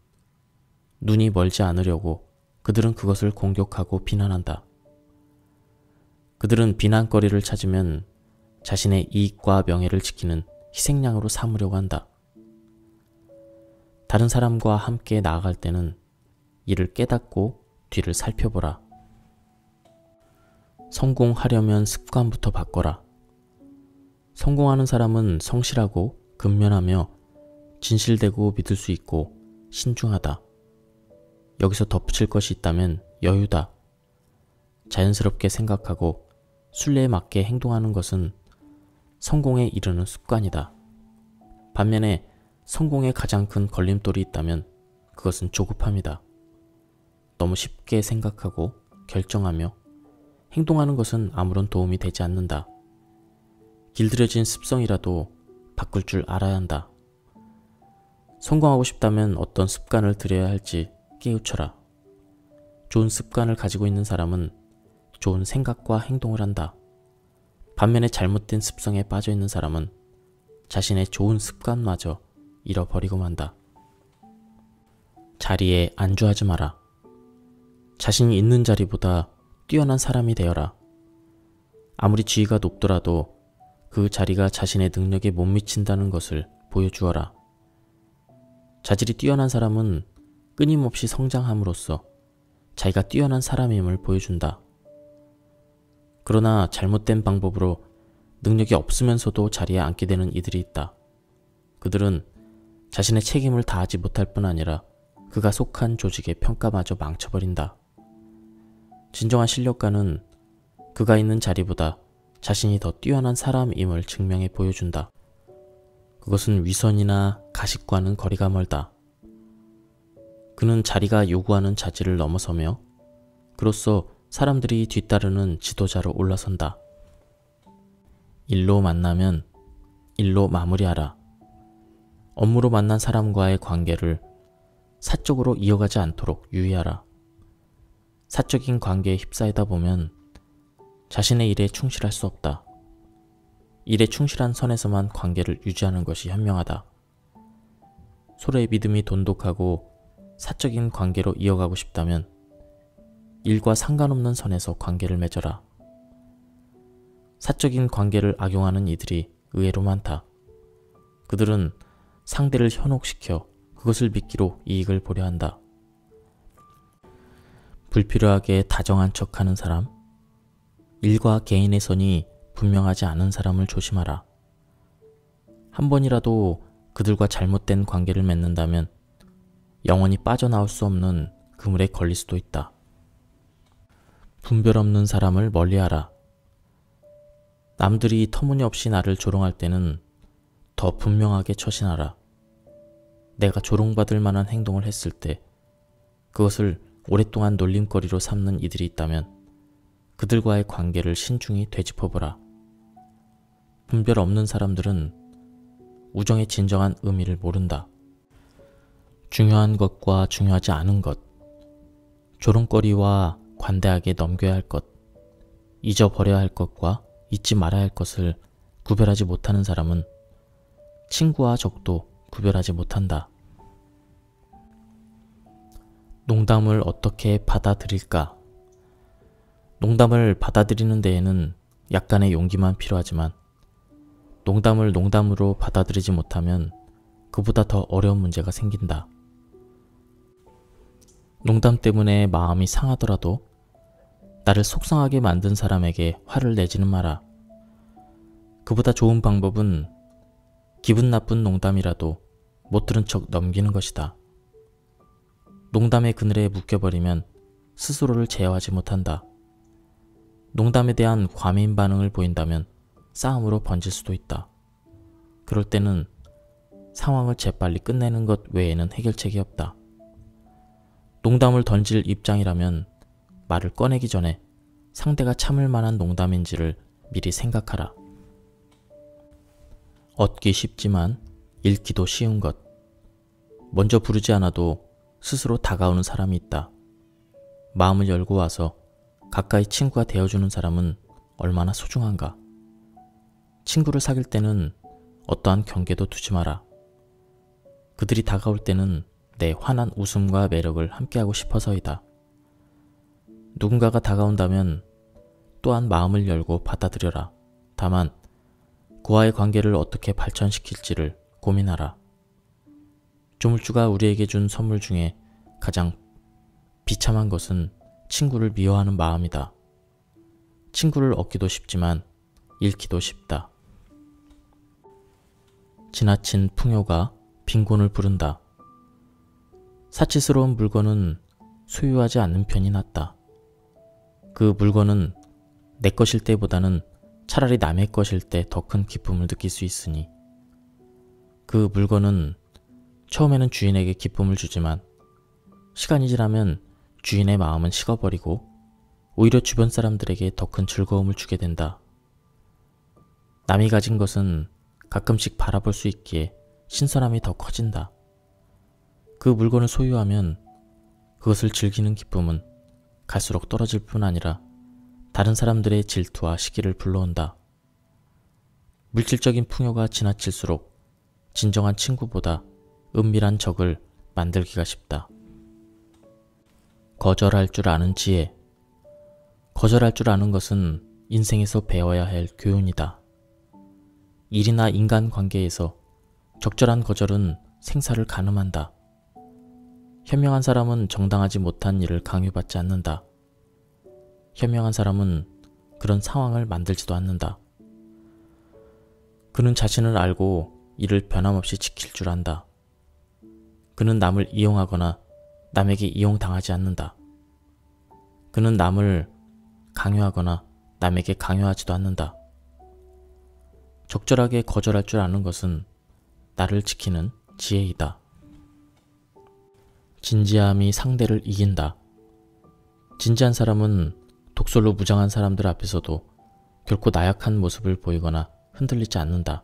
눈이 멀지 않으려고 그들은 그것을 공격하고 비난한다. 그들은 비난거리를 찾으면 자신의 이익과 명예를 지키는 희생양으로 삼으려고 한다. 다른 사람과 함께 나아갈 때는 이를 깨닫고 뒤를 살펴보라. 성공하려면 습관부터 바꿔라. 성공하는 사람은 성실하고 근면하며 진실되고 믿을 수 있고 신중하다. 여기서 덧붙일 것이 있다면 여유다. 자연스럽게 생각하고 순리에 맞게 행동하는 것은 성공에 이르는 습관이다. 반면에 성공에 가장 큰 걸림돌이 있다면 그것은 조급함이다. 너무 쉽게 생각하고 결정하며 행동하는 것은 아무런 도움이 되지 않는다. 길들여진 습성이라도 바꿀 줄 알아야 한다. 성공하고 싶다면 어떤 습관을 들여야 할지 깨우쳐라. 좋은 습관을 가지고 있는 사람은 좋은 생각과 행동을 한다. 반면에 잘못된 습성에 빠져 있는 사람은 자신의 좋은 습관마저 잃어버리고 만다. 자리에 안주하지 마라. 자신이 있는 자리보다 뛰어난 사람이 되어라. 아무리 지위가 높더라도 그 자리가 자신의 능력에 못 미친다는 것을 보여주어라. 자질이 뛰어난 사람은 끊임없이 성장함으로써 자기가 뛰어난 사람임을 보여준다. 그러나 잘못된 방법으로 능력이 없으면서도 자리에 앉게 되는 이들이 있다. 그들은 자신의 책임을 다하지 못할 뿐 아니라 그가 속한 조직의 평가마저 망쳐버린다. 진정한 실력가는 그가 있는 자리보다 자신이 더 뛰어난 사람임을 증명해 보여준다. 그것은 위선이나 가식과는 거리가 멀다. 그는 자리가 요구하는 자질을 넘어서며 그로써 사람들이 뒤따르는 지도자로 올라선다. 일로 만나면 일로 마무리하라. 업무로 만난 사람과의 관계를 사적으로 이어가지 않도록 유의하라. 사적인 관계에 휩싸이다 보면 자신의 일에 충실할 수 없다. 일에 충실한 선에서만 관계를 유지하는 것이 현명하다. 서로의 믿음이 돈독하고 사적인 관계로 이어가고 싶다면 일과 상관없는 선에서 관계를 맺어라. 사적인 관계를 악용하는 이들이 의외로 많다. 그들은 상대를 현혹시켜 그것을 미끼로 이익을 보려 한다. 불필요하게 다정한 척하는 사람, 일과 개인의 선이 분명하지 않은 사람을 조심하라. 한 번이라도 그들과 잘못된 관계를 맺는다면 영원히 빠져나올 수 없는 그물에 걸릴 수도 있다. 분별 없는 사람을 멀리하라. 남들이 터무니없이 나를 조롱할 때는 더 분명하게 처신하라. 내가 조롱받을 만한 행동을 했을 때 그것을 오랫동안 놀림거리로 삼는 이들이 있다면 그들과의 관계를 신중히 되짚어보라. 분별 없는 사람들은 우정의 진정한 의미를 모른다. 중요한 것과 중요하지 않은 것, 조롱거리와 관대하게 넘겨야 할 것, 잊어버려야 할 것과 잊지 말아야 할 것을 구별하지 못하는 사람은 친구와 적도 구별하지 못한다. 농담을 어떻게 받아들일까? 농담을 받아들이는 데에는 약간의 용기만 필요하지만 농담을 농담으로 받아들이지 못하면 그보다 더 어려운 문제가 생긴다. 농담 때문에 마음이 상하더라도 나를 속상하게 만든 사람에게 화를 내지는 마라. 그보다 좋은 방법은 기분 나쁜 농담이라도 못 들은 척 넘기는 것이다. 농담의 그늘에 묶여버리면 스스로를 제어하지 못한다. 농담에 대한 과민 반응을 보인다면 싸움으로 번질 수도 있다. 그럴 때는 상황을 재빨리 끝내는 것 외에는 해결책이 없다. 농담을 던질 입장이라면 말을 꺼내기 전에 상대가 참을 만한 농담인지를 미리 생각하라. 얻기 쉽지만 잃기도 쉬운 것. 먼저 부르지 않아도 스스로 다가오는 사람이 있다. 마음을 열고 와서 가까이 친구가 되어주는 사람은 얼마나 소중한가. 친구를 사귈 때는 어떠한 경계도 두지 마라. 그들이 다가올 때는 내 환한 웃음과 매력을 함께하고 싶어서이다. 누군가가 다가온다면 또한 마음을 열고 받아들여라. 다만 그와의 관계를 어떻게 발전시킬지를 고민하라. 조물주가 우리에게 준 선물 중에 가장 비참한 것은 친구를 미워하는 마음이다. 친구를 얻기도 쉽지만 잃기도 쉽다. 지나친 풍요가 빈곤을 부른다. 사치스러운 물건은 소유하지 않는 편이 낫다. 그 물건은 내 것일 때보다는 차라리 남의 것일 때 더 큰 기쁨을 느낄 수 있으니, 그 물건은 처음에는 주인에게 기쁨을 주지만 시간이 지나면 주인의 마음은 식어버리고 오히려 주변 사람들에게 더 큰 즐거움을 주게 된다. 남이 가진 것은 가끔씩 바라볼 수 있기에 신선함이 더 커진다. 그 물건을 소유하면 그것을 즐기는 기쁨은 갈수록 떨어질 뿐 아니라 다른 사람들의 질투와 시기를 불러온다. 물질적인 풍요가 지나칠수록 진정한 친구보다 은밀한 적을 만들기가 쉽다. 거절할 줄 아는 지혜. 거절할 줄 아는 것은 인생에서 배워야 할 교훈이다. 일이나 인간관계에서 적절한 거절은 생사를 가늠한다. 현명한 사람은 정당하지 못한 일을 강요받지 않는다. 현명한 사람은 그런 상황을 만들지도 않는다. 그는 자신을 알고 이를 변함없이 지킬 줄 안다. 그는 남을 이용하거나 남에게 이용당하지 않는다. 그는 남을 강요하거나 남에게 강요하지도 않는다. 적절하게 거절할 줄 아는 것은 나를 지키는 지혜이다. 진지함이 상대를 이긴다. 진지한 사람은 독설로 무장한 사람들 앞에서도 결코 나약한 모습을 보이거나 흔들리지 않는다.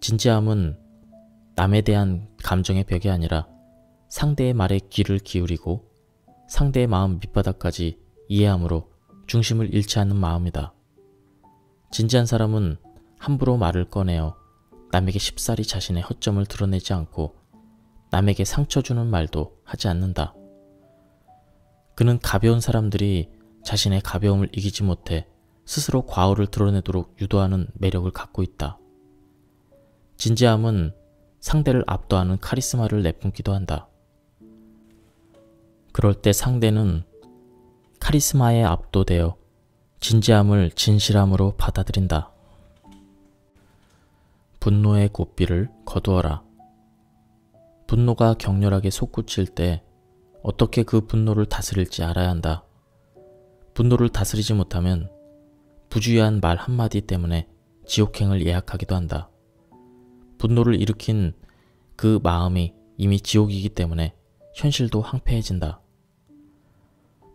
진지함은 남에 대한 감정의 벽이 아니라 상대의 말에 귀를 기울이고 상대의 마음 밑바닥까지 이해함으로 중심을 잃지 않는 마음이다. 진지한 사람은 함부로 말을 꺼내어 남에게 쉽사리 자신의 허점을 드러내지 않고 남에게 상처 주는 말도 하지 않는다. 그는 가벼운 사람들이 자신의 가벼움을 이기지 못해 스스로 과오를 드러내도록 유도하는 매력을 갖고 있다. 진지함은 상대를 압도하는 카리스마를 내뿜기도 한다. 그럴 때 상대는 카리스마에 압도되어 진지함을 진실함으로 받아들인다. 분노의 고삐를 거두어라. 분노가 격렬하게 솟구칠 때 어떻게 그 분노를 다스릴지 알아야 한다. 분노를 다스리지 못하면 부주의한 말 한마디 때문에 지옥행을 예약하기도 한다. 분노를 일으킨 그 마음이 이미 지옥이기 때문에 현실도 황폐해진다.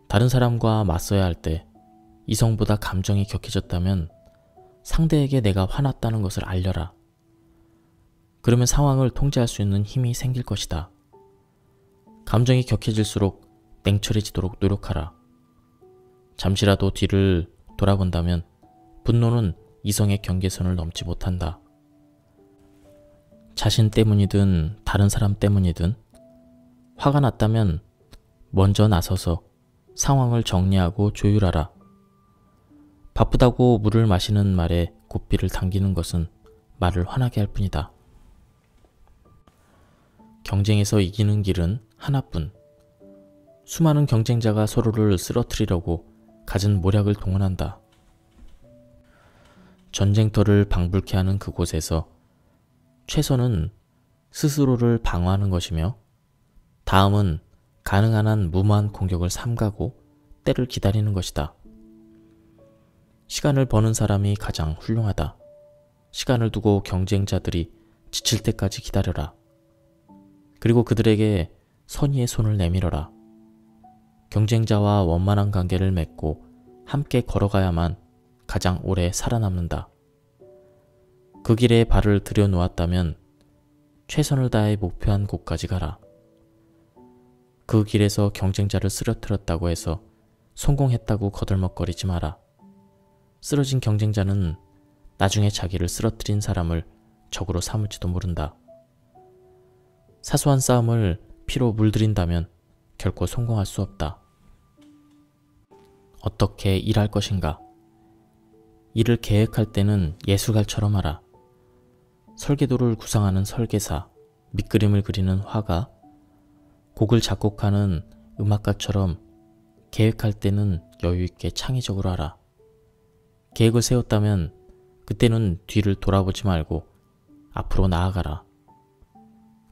다른 사람과 맞서야 할 때 이성보다 감정이 격해졌다면 상대에게 내가 화났다는 것을 알려라. 그러면 상황을 통제할 수 있는 힘이 생길 것이다. 감정이 격해질수록 냉철해지도록 노력하라. 잠시라도 뒤를 돌아본다면 분노는 이성의 경계선을 넘지 못한다. 자신 때문이든 다른 사람 때문이든 화가 났다면 먼저 나서서 상황을 정리하고 조율하라. 바쁘다고 물을 마시는 말에 고삐를 당기는 것은 말을 화나게 할 뿐이다. 경쟁에서 이기는 길은 하나뿐. 수많은 경쟁자가 서로를 쓰러뜨리려고 갖은 모략을 동원한다. 전쟁터를 방불케 하는 그곳에서 최선은 스스로를 방어하는 것이며 다음은 가능한 한 무모한 공격을 삼가고 때를 기다리는 것이다. 시간을 버는 사람이 가장 훌륭하다. 시간을 두고 경쟁자들이 지칠 때까지 기다려라. 그리고 그들에게 선의의 손을 내밀어라. 경쟁자와 원만한 관계를 맺고 함께 걸어가야만 가장 오래 살아남는다. 그 길에 발을 들여놓았다면 최선을 다해 목표한 곳까지 가라. 그 길에서 경쟁자를 쓰러뜨렸다고 해서 성공했다고 거들먹거리지 마라. 쓰러진 경쟁자는 나중에 자기를 쓰러뜨린 사람을 적으로 삼을지도 모른다. 사소한 싸움을 피로 물들인다면 결코 성공할 수 없다. 어떻게 일할 것인가? 일을 계획할 때는 예술가처럼 하라. 설계도를 구상하는 설계사, 밑그림을 그리는 화가, 곡을 작곡하는 음악가처럼 계획할 때는 여유있게 창의적으로 하라. 계획을 세웠다면 그때는 뒤를 돌아보지 말고 앞으로 나아가라.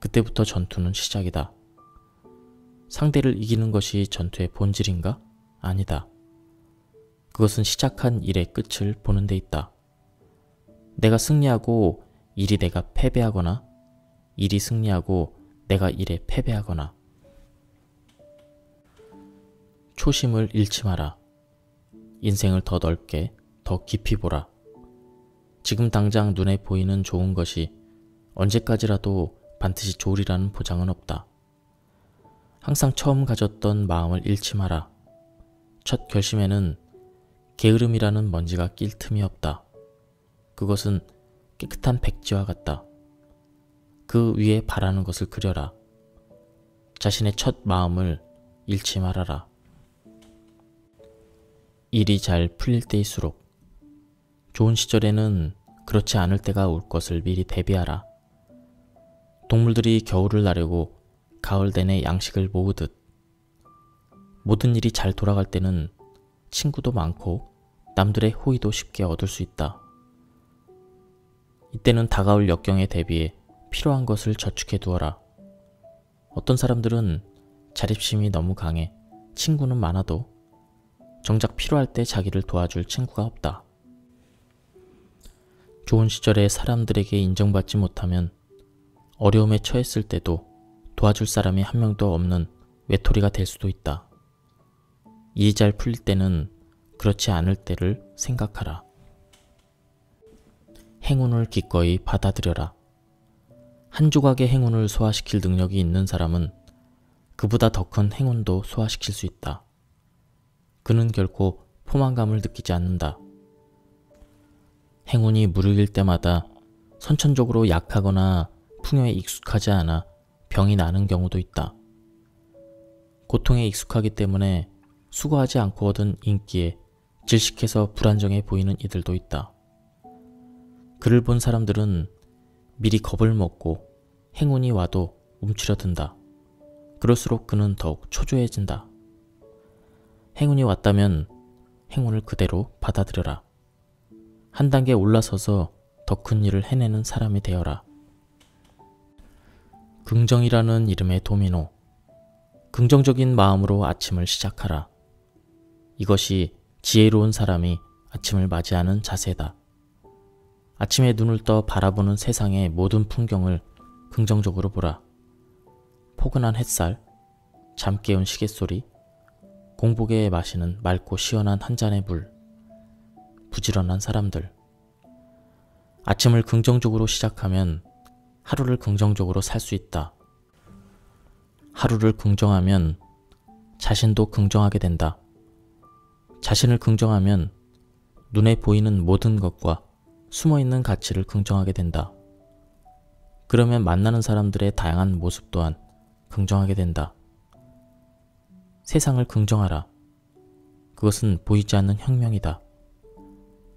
그때부터 전투는 시작이다. 상대를 이기는 것이 전투의 본질인가? 아니다. 그것은 시작한 일의 끝을 보는 데 있다. 내가 승리하고 일이 내가 패배하거나 일이 승리하고 내가 일에 패배하거나. 초심을 잃지 마라. 인생을 더 넓게, 더 깊이 보라. 지금 당장 눈에 보이는 좋은 것이 언제까지라도 반드시 좋으리라는 보장은 없다. 항상 처음 가졌던 마음을 잃지 마라. 첫 결심에는 게으름이라는 먼지가 낄 틈이 없다. 그것은 깨끗한 백지와 같다. 그 위에 바라는 것을 그려라. 자신의 첫 마음을 잃지 말아라. 일이 잘 풀릴 때일수록 좋은 시절에는 그렇지 않을 때가 올 것을 미리 대비하라. 동물들이 겨울을 나려고 가을 내내 양식을 모으듯 모든 일이 잘 돌아갈 때는 친구도 많고 남들의 호의도 쉽게 얻을 수 있다. 이때는 다가올 역경에 대비해 필요한 것을 저축해 두어라. 어떤 사람들은 자립심이 너무 강해 친구는 많아도 정작 필요할 때 자기를 도와줄 친구가 없다. 좋은 시절에 사람들에게 인정받지 못하면 어려움에 처했을 때도 도와줄 사람이 한 명도 없는 외톨이가 될 수도 있다. 일이 잘 풀릴 때는 그렇지 않을 때를 생각하라. 행운을 기꺼이 받아들여라. 한 조각의 행운을 소화시킬 능력이 있는 사람은 그보다 더 큰 행운도 소화시킬 수 있다. 그는 결코 포만감을 느끼지 않는다. 행운이 무르익을 때마다 선천적으로 약하거나 풍요에 익숙하지 않아 병이 나는 경우도 있다. 고통에 익숙하기 때문에 수고하지 않고 얻은 인기에 질식해서 불안정해 보이는 이들도 있다. 그를 본 사람들은 미리 겁을 먹고 행운이 와도 움츠려든다. 그럴수록 그는 더욱 초조해진다. 행운이 왔다면 행운을 그대로 받아들여라. 한 단계 올라서서 더 큰 일을 해내는 사람이 되어라. 긍정이라는 이름의 도미노. 긍정적인 마음으로 아침을 시작하라. 이것이 지혜로운 사람이 아침을 맞이하는 자세다. 아침에 눈을 떠 바라보는 세상의 모든 풍경을 긍정적으로 보라. 포근한 햇살, 잠 깨운 시계소리, 공복에 마시는 맑고 시원한 한 잔의 물, 부지런한 사람들. 아침을 긍정적으로 시작하면 하루를 긍정적으로 살 수 있다. 하루를 긍정하면 자신도 긍정하게 된다. 자신을 긍정하면 눈에 보이는 모든 것과 숨어있는 가치를 긍정하게 된다. 그러면 만나는 사람들의 다양한 모습 또한 긍정하게 된다. 세상을 긍정하라. 그것은 보이지 않는 혁명이다.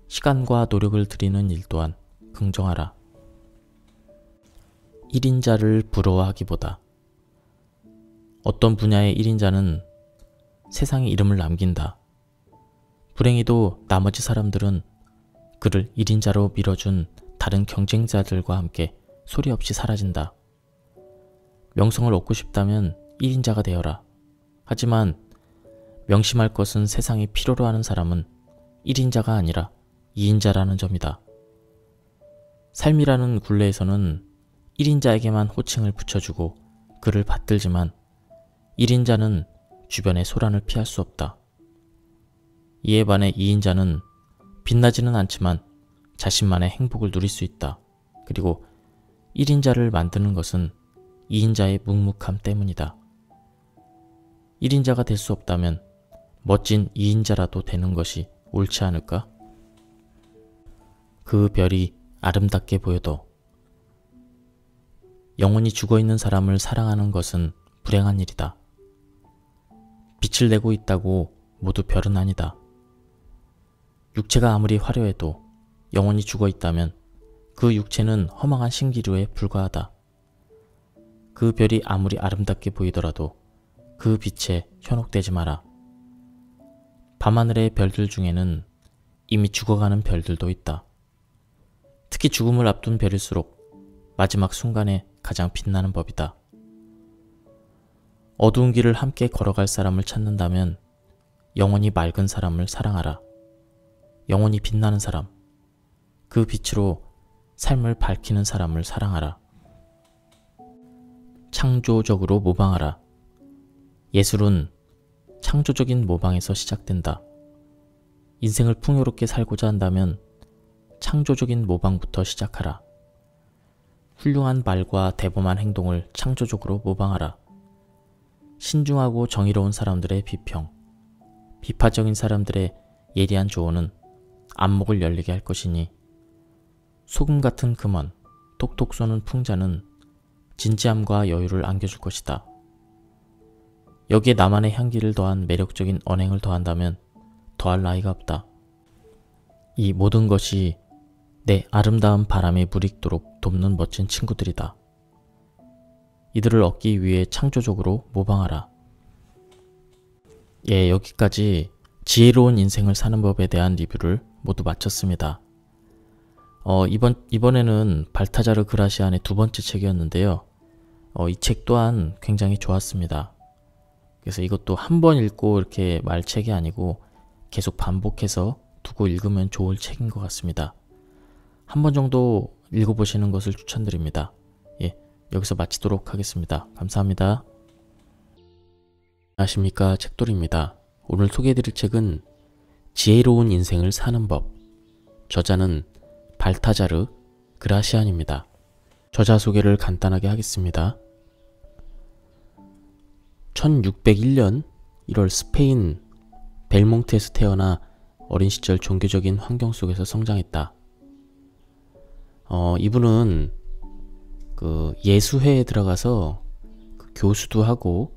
시간과 노력을 들이는 일 또한 긍정하라. 1인자를 부러워하기보다 어떤 분야의 1인자는 세상에 이름을 남긴다. 불행히도 나머지 사람들은 그를 1인자로 밀어준 다른 경쟁자들과 함께 소리 없이 사라진다. 명성을 얻고 싶다면 1인자가 되어라. 하지만 명심할 것은 세상이 필요로 하는 사람은 1인자가 아니라 2인자라는 점이다. 삶이라는 굴레에서는 1인자에게만 호칭을 붙여주고 그를 받들지만 1인자는 주변의 소란을 피할 수 없다. 이에 반해 2인자는 빛나지는 않지만 자신만의 행복을 누릴 수 있다. 그리고 1인자를 만드는 것은 2인자의 묵묵함 때문이다. 1인자가 될 수 없다면 멋진 2인자라도 되는 것이 옳지 않을까? 그 별이 아름답게 보여도 영원히 죽어있는 사람을 사랑하는 것은 불행한 일이다. 빛을 내고 있다고 모두 별은 아니다. 육체가 아무리 화려해도 영원히 죽어있다면 그 육체는 허망한 신기루에 불과하다. 그 별이 아무리 아름답게 보이더라도 그 빛에 현혹되지 마라. 밤하늘의 별들 중에는 이미 죽어가는 별들도 있다. 특히 죽음을 앞둔 별일수록 마지막 순간에 가장 빛나는 법이다. 어두운 길을 함께 걸어갈 사람을 찾는다면 영원히 맑은 사람을 사랑하라. 영원히 빛나는 사람, 그 빛으로 삶을 밝히는 사람을 사랑하라. 창조적으로 모방하라. 예술은 창조적인 모방에서 시작된다. 인생을 풍요롭게 살고자 한다면 창조적인 모방부터 시작하라. 훌륭한 말과 대범한 행동을 창조적으로 모방하라. 신중하고 정의로운 사람들의 비평, 비파적인 사람들의 예리한 조언은 안목을 열리게 할 것이니 소금 같은 금원, 톡톡 쏘는 풍자는 진지함과 여유를 안겨줄 것이다. 여기에 나만의 향기를 더한 매력적인 언행을 더한다면 더할 나위가 없다. 이 모든 것이 내 아름다운 바람에 물익도록 돕는 멋진 친구들이다. 이들을 얻기 위해 창조적으로 모방하라. 예, 여기까지 지혜로운 인생을 사는 법에 대한 리뷰를 모두 마쳤습니다. 이번에는 발타자르 그라시안의 두 번째 책이었는데요. 이 책 또한 굉장히 좋았습니다. 그래서 이것도 한 번 읽고 이렇게 말 책이 아니고 계속 반복해서 두고 읽으면 좋을 책인 것 같습니다. 한 번 정도 읽어보시는 것을 추천드립니다. 예, 여기서 마치도록 하겠습니다. 감사합니다. 안녕하십니까, 책돌이입니다. 오늘 소개해드릴 책은 지혜로운 인생을 사는 법, 저자는 발타자르 그라시안입니다. 저자 소개를 간단하게 하겠습니다. 1601년 1월 스페인 벨몽트에서 태어나 어린 시절 종교적인 환경 속에서 성장했다. 이분은 그 예수회에 들어가서 그 교수도 하고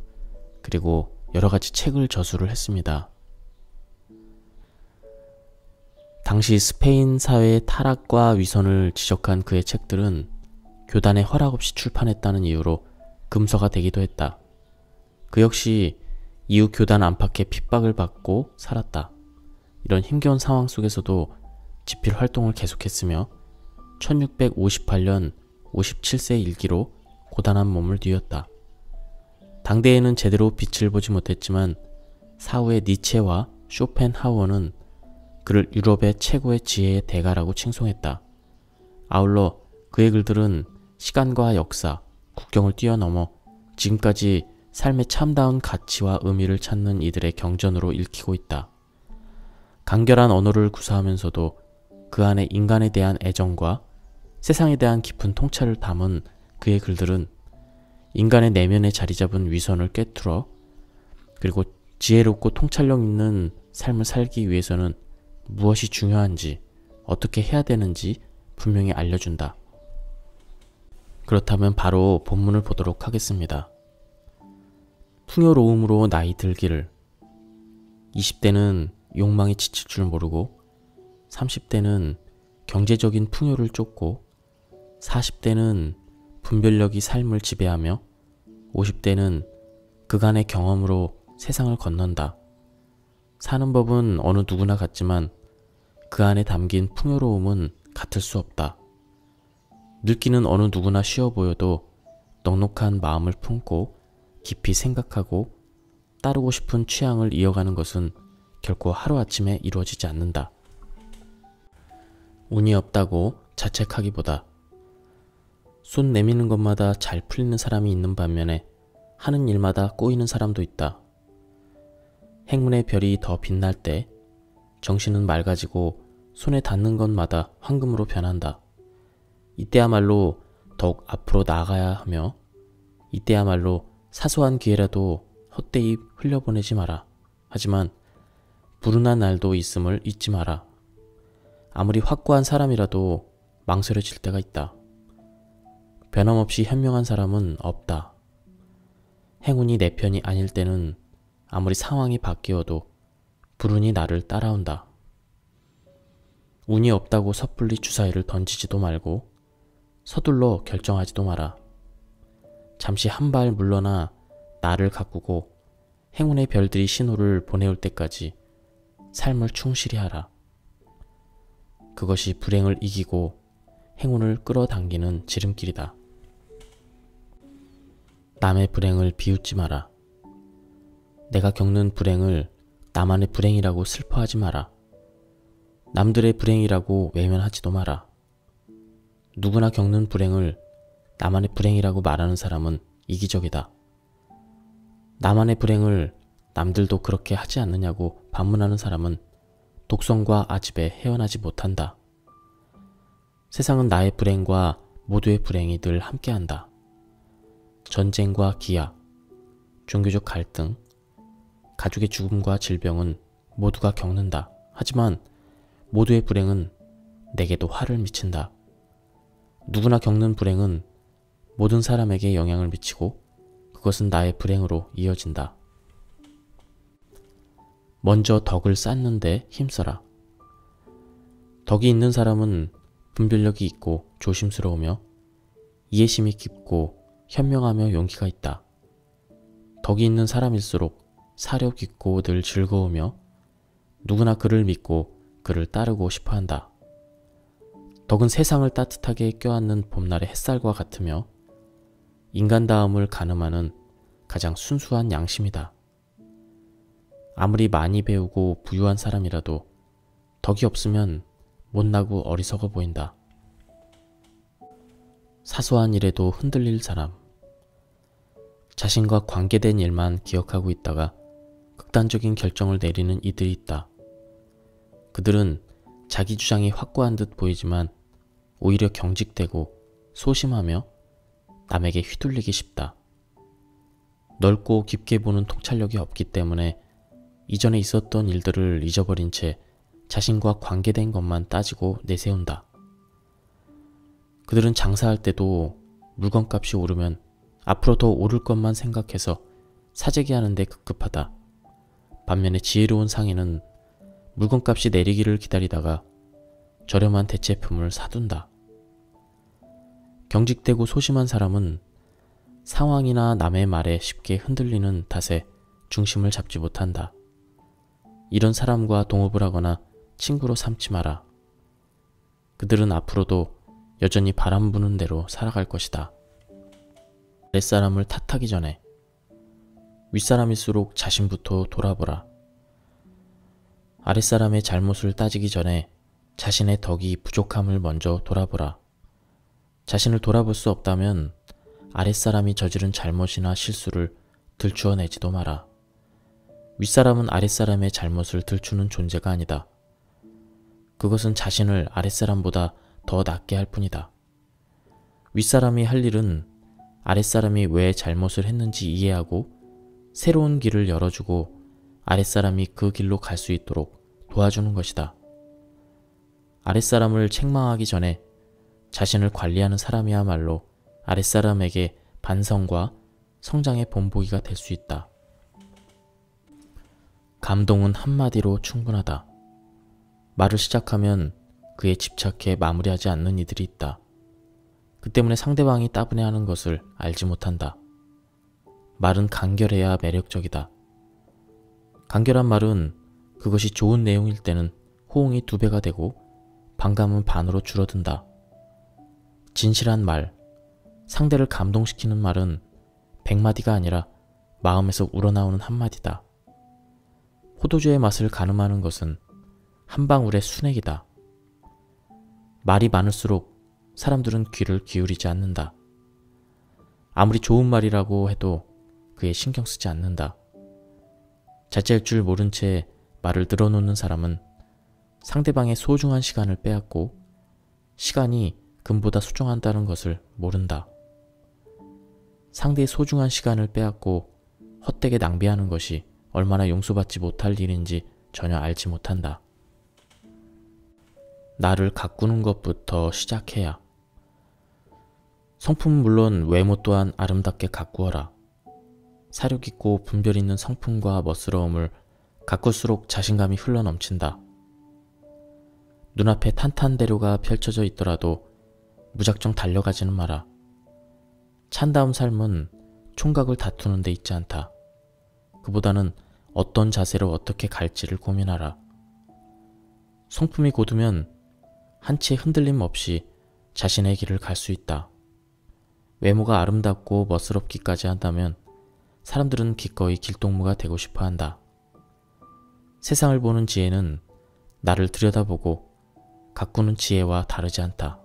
그리고 여러가지 책을 저술을 했습니다. 당시 스페인 사회의 타락과 위선을 지적한 그의 책들은 교단의 허락 없이 출판했다는 이유로 금서가 되기도 했다. 그 역시 이후 교단 안팎의 핍박을 받고 살았다. 이런 힘겨운 상황 속에서도 집필 활동을 계속했으며 1658년 57세 일기로 고단한 몸을 뉘었다. 당대에는 제대로 빛을 보지 못했지만 사후에 니체와 쇼펜하우어는 그를 유럽의 최고의 지혜의 대가라고 칭송했다. 아울러 그의 글들은 시간과 역사, 국경을 뛰어넘어 지금까지 삶의 참다운 가치와 의미를 찾는 이들의 경전으로 읽히고 있다. 간결한 언어를 구사하면서도 그 안에 인간에 대한 애정과 세상에 대한 깊은 통찰을 담은 그의 글들은 인간의 내면에 자리 잡은 위선을 꿰뚫어 그리고 지혜롭고 통찰력 있는 삶을 살기 위해서는 무엇이 중요한지, 어떻게 해야 되는지 분명히 알려준다. 그렇다면 바로 본문을 보도록 하겠습니다. 풍요로움으로 나이 들기를 20대는 욕망에 지칠 줄 모르고 30대는 경제적인 풍요를 쫓고 40대는 분별력이 삶을 지배하며 50대는 그간의 경험으로 세상을 건넌다. 사는 법은 어느 누구나 같지만 그 안에 담긴 풍요로움은 같을 수 없다. 늙기는 어느 누구나 쉬워 보여도 넉넉한 마음을 품고 깊이 생각하고 따르고 싶은 취향을 이어가는 것은 결코 하루아침에 이루어지지 않는다. 운이 없다고 자책하기보다 손 내미는 것마다 잘 풀리는 사람이 있는 반면에 하는 일마다 꼬이는 사람도 있다. 행운의 별이 더 빛날 때 정신은 맑아지고 손에 닿는 것마다 황금으로 변한다. 이때야말로 더욱 앞으로 나아가야 하며 이때야말로 사소한 기회라도 헛되이 흘려보내지 마라. 하지만 불운한 날도 있음을 잊지 마라. 아무리 확고한 사람이라도 망설여질 때가 있다. 변함없이 현명한 사람은 없다. 행운이 내 편이 아닐 때는 아무리 상황이 바뀌어도 불운이 나를 따라온다. 운이 없다고 섣불리 주사위를 던지지도 말고 서둘러 결정하지도 마라. 잠시 한 발 물러나 나를 가꾸고 행운의 별들이 신호를 보내올 때까지 삶을 충실히 하라. 그것이 불행을 이기고 행운을 끌어당기는 지름길이다. 남의 불행을 비웃지 마라. 내가 겪는 불행을 나만의 불행이라고 슬퍼하지 마라. 남들의 불행이라고 외면하지도 마라. 누구나 겪는 불행을 나만의 불행이라고 말하는 사람은 이기적이다. 나만의 불행을 남들도 그렇게 하지 않느냐고 반문하는 사람은 독성과 아집에 헤어나지 못한다. 세상은 나의 불행과 모두의 불행이 늘 함께한다. 전쟁과 기아, 종교적 갈등, 가족의 죽음과 질병은 모두가 겪는다. 하지만 모두의 불행은 내게도 화를 미친다. 누구나 겪는 불행은 모든 사람에게 영향을 미치고 그것은 나의 불행으로 이어진다. 먼저 덕을 쌓는데 힘써라. 덕이 있는 사람은 분별력이 있고 조심스러우며 이해심이 깊고 현명하며 용기가 있다. 덕이 있는 사람일수록 사려 깊고 늘 즐거우며 누구나 그를 믿고 그를 따르고 싶어한다. 덕은 세상을 따뜻하게 껴안는 봄날의 햇살과 같으며 인간다움을 가늠하는 가장 순수한 양심이다. 아무리 많이 배우고 부유한 사람이라도 덕이 없으면 못나고 어리석어 보인다. 사소한 일에도 흔들릴 사람. 자신과 관계된 일만 기억하고 있다가 극단적인 결정을 내리는 이들이 있다. 그들은 자기 주장이 확고한 듯 보이지만 오히려 경직되고 소심하며 남에게 휘둘리기 쉽다. 넓고 깊게 보는 통찰력이 없기 때문에 이전에 있었던 일들을 잊어버린 채 자신과 관계된 것만 따지고 내세운다. 그들은 장사할 때도 물건값이 오르면 앞으로 더 오를 것만 생각해서 사재기 하는데 급급하다. 반면에 지혜로운 상인은 물건값이 내리기를 기다리다가 저렴한 대체품을 사둔다. 경직되고 소심한 사람은 상황이나 남의 말에 쉽게 흔들리는 탓에 중심을 잡지 못한다. 이런 사람과 동업을 하거나 친구로 삼지 마라. 그들은 앞으로도 여전히 바람 부는 대로 살아갈 것이다. 아랫사람을 탓하기 전에 윗사람일수록 자신부터 돌아보라. 아랫사람의 잘못을 따지기 전에 자신의 덕이 부족함을 먼저 돌아보라. 자신을 돌아볼 수 없다면 아랫사람이 저지른 잘못이나 실수를 들추어내지도 마라. 윗사람은 아랫사람의 잘못을 들추는 존재가 아니다. 그것은 자신을 아랫사람보다 더 낫게 할 뿐이다. 윗사람이 할 일은 아랫사람이 왜 잘못을 했는지 이해하고 새로운 길을 열어주고 아랫사람이 그 길로 갈 수 있도록 도와주는 것이다. 아랫사람을 책망하기 전에 자신을 관리하는 사람이야말로 아랫사람에게 반성과 성장의 본보기가 될 수 있다. 감동은 한마디로 충분하다. 말을 시작하면 그에 집착해 마무리하지 않는 이들이 있다. 그 때문에 상대방이 따분해하는 것을 알지 못한다. 말은 간결해야 매력적이다. 간결한 말은 그것이 좋은 내용일 때는 호응이 2배가 되고 반감은 반으로 줄어든다. 진실한 말, 상대를 감동시키는 말은 100마디가 아니라 마음에서 우러나오는 한마디다. 포도주의 맛을 가늠하는 것은 한 방울의 순액이다. 말이 많을수록 사람들은 귀를 기울이지 않는다. 아무리 좋은 말이라고 해도 그에 신경 쓰지 않는다. 자제할 줄 모른 채 말을 늘어놓는 사람은 상대방의 소중한 시간을 빼앗고 시간이 금보다 소중하다는 것을 모른다. 상대의 소중한 시간을 빼앗고 헛되게 낭비하는 것이 얼마나 용서받지 못할 일인지 전혀 알지 못한다. 나를 가꾸는 것부터 시작해야. 성품은 물론 외모 또한 아름답게 가꾸어라. 사력 있고 분별 있는 성품과 멋스러움을 가꿀수록 자신감이 흘러넘친다. 눈앞에 탄탄대로가 펼쳐져 있더라도 무작정 달려가지는 마라. 찬다움 삶은 총각을 다투는 데 있지 않다. 그보다는 어떤 자세로 어떻게 갈지를 고민하라. 성품이 고두면 한치의 흔들림 없이 자신의 길을 갈 수 있다. 외모가 아름답고 멋스럽기까지 한다면 사람들은 기꺼이 길동무가 되고 싶어 한다. 세상을 보는 지혜는 나를 들여다보고 가꾸는 지혜와 다르지 않다.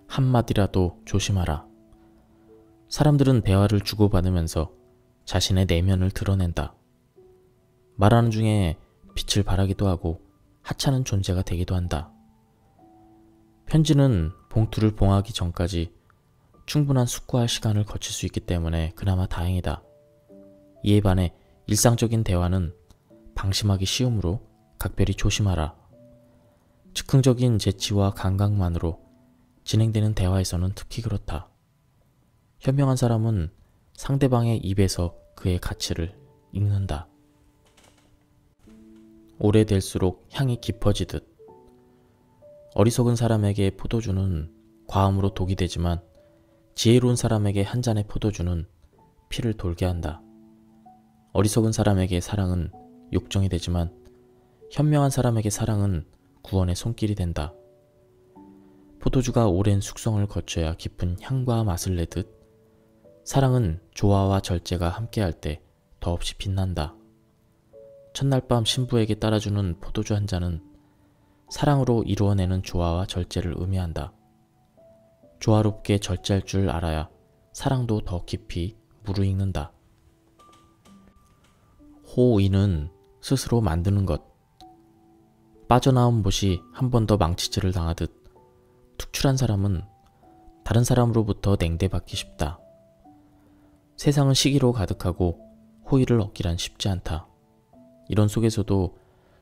한마디라도 조심하라. 사람들은 대화를 주고받으면서 자신의 내면을 드러낸다. 말하는 중에 빛을 발하기도 하고 하찮은 존재가 되기도 한다. 편지는 봉투를 봉하기 전까지 충분한 숙고할 시간을 거칠 수 있기 때문에 그나마 다행이다. 이에 반해 일상적인 대화는 방심하기 쉬우므로 각별히 조심하라. 즉흥적인 재치와 감각만으로 진행되는 대화에서는 특히 그렇다. 현명한 사람은 상대방의 입에서 그의 가치를 읽는다. 오래될수록 향이 깊어지듯 어리석은 사람에게 포도주는 과음으로 독이 되지만 지혜로운 사람에게 한 잔의 포도주는 피를 돌게 한다. 어리석은 사람에게 사랑은 욕정이 되지만 현명한 사람에게 사랑은 구원의 손길이 된다. 포도주가 오랜 숙성을 거쳐야 깊은 향과 맛을 내듯 사랑은 조화와 절제가 함께할 때 더없이 빛난다. 첫날 밤 신부에게 따라주는 포도주 한 잔은 사랑으로 이루어내는 조화와 절제를 의미한다. 조화롭게 절제할 줄 알아야 사랑도 더 깊이 무르익는다. 호의는 스스로 만드는 것. 빠져나온 못이 한 번 더 망치질을 당하듯 특출한 사람은 다른 사람으로부터 냉대받기 쉽다. 세상은 시기로 가득하고 호의를 얻기란 쉽지 않다. 이런 속에서도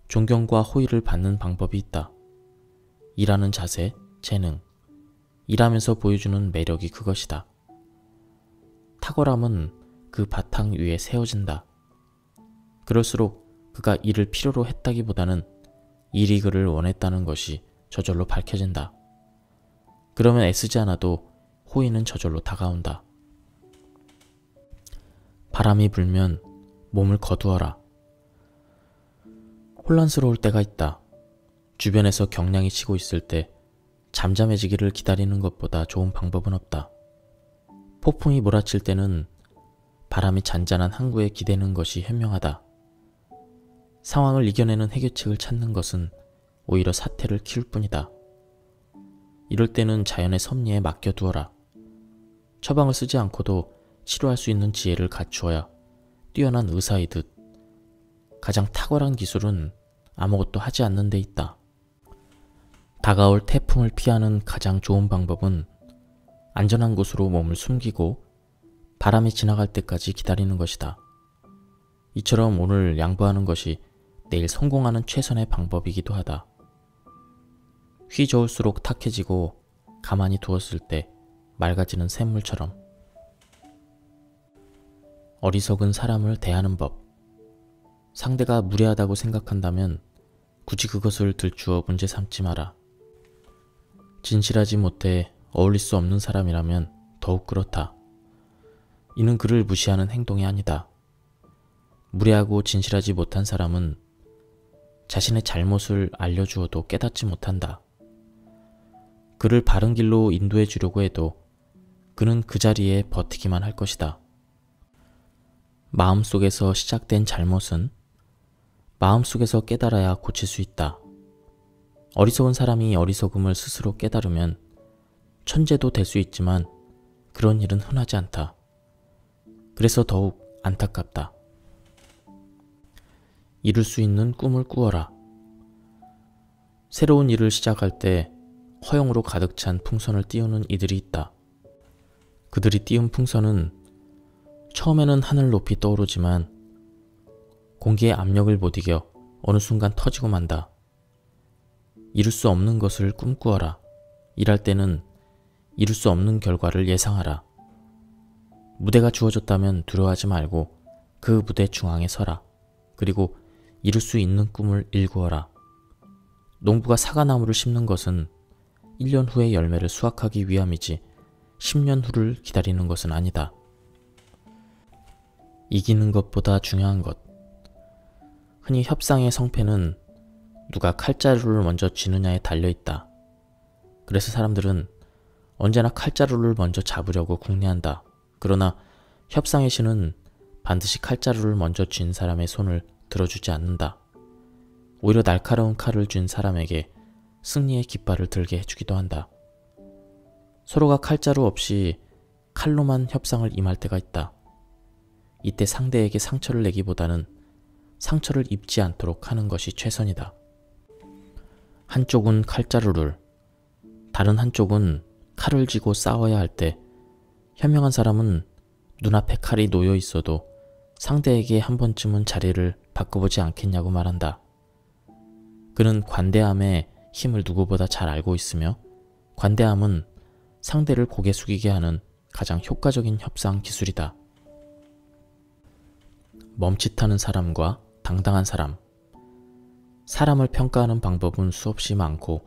존경과 호의를 받는 방법이 있다. 일하는 자세, 재능, 일하면서 보여주는 매력이 그것이다. 탁월함은 그 바탕 위에 세워진다. 그럴수록 그가 일을 필요로 했다기보다는 일이 그를 원했다는 것이 저절로 밝혀진다. 그러면 애쓰지 않아도 호의는 저절로 다가온다. 바람이 불면 몸을 거두어라. 혼란스러울 때가 있다. 주변에서 경량이 치고 있을 때 잠잠해지기를 기다리는 것보다 좋은 방법은 없다. 폭풍이 몰아칠 때는 바람이 잔잔한 항구에 기대는 것이 현명하다. 상황을 이겨내는 해결책을 찾는 것은 오히려 사태를 키울 뿐이다. 이럴 때는 자연의 섭리에 맡겨두어라. 처방을 쓰지 않고도 치료할 수 있는 지혜를 갖추어야 뛰어난 의사이듯 가장 탁월한 기술은 아무것도 하지 않는 데 있다. 다가올 태풍을 피하는 가장 좋은 방법은 안전한 곳으로 몸을 숨기고 바람이 지나갈 때까지 기다리는 것이다. 이처럼 오늘 양보하는 것이 내일 성공하는 최선의 방법이기도 하다. 휘저을수록 탁해지고 가만히 두었을 때 맑아지는 샘물처럼. 어리석은 사람을 대하는 법. 상대가 무례하다고 생각한다면 굳이 그것을 들추어 문제 삼지 마라. 진실하지 못해 어울릴 수 없는 사람이라면 더욱 그렇다. 이는 그를 무시하는 행동이 아니다. 무례하고 진실하지 못한 사람은 자신의 잘못을 알려주어도 깨닫지 못한다. 그를 바른 길로 인도해 주려고 해도 그는 그 자리에 버티기만 할 것이다. 마음속에서 시작된 잘못은 마음속에서 깨달아야 고칠 수 있다. 어리석은 사람이 어리석음을 스스로 깨달으면 천재도 될 수 있지만 그런 일은 흔하지 않다. 그래서 더욱 안타깝다. 이룰 수 있는 꿈을 꾸어라. 새로운 일을 시작할 때 허영으로 가득 찬 풍선을 띄우는 이들이 있다. 그들이 띄운 풍선은 처음에는 하늘 높이 떠오르지만 공기의 압력을 못 이겨 어느 순간 터지고 만다. 이룰 수 없는 것을 꿈꾸어라. 일할 때는 이룰 수 없는 결과를 예상하라. 무대가 주어졌다면 두려워하지 말고 그 무대 중앙에 서라. 그리고 이룰 수 있는 꿈을 일구어라. 농부가 사과나무를 심는 것은 1년 후에 열매를 수확하기 위함이지 10년 후를 기다리는 것은 아니다. 이기는 것보다 중요한 것. 흔히 협상의 성패는 누가 칼자루를 먼저 쥐느냐에 달려있다. 그래서 사람들은 언제나 칼자루를 먼저 잡으려고 궁리한다. 그러나 협상의 신은 반드시 칼자루를 먼저 쥔 사람의 손을 들어주지 않는다. 오히려 날카로운 칼을 쥔 사람에게 승리의 깃발을 들게 해주기도 한다. 서로가 칼자루 없이 칼로만 협상을 임할 때가 있다. 이때 상대에게 상처를 내기보다는 상처를 입지 않도록 하는 것이 최선이다. 한쪽은 칼자루를, 다른 한쪽은 칼을 쥐고 싸워야 할 때 현명한 사람은 눈앞에 칼이 놓여 있어도 상대에게 한 번쯤은 자리를 바꿔보지 않겠냐고 말한다. 그는 관대함의 힘을 누구보다 잘 알고 있으며 관대함은 상대를 고개 숙이게 하는 가장 효과적인 협상 기술이다. 멈칫하는 사람과 당당한 사람. 사람을 평가하는 방법은 수없이 많고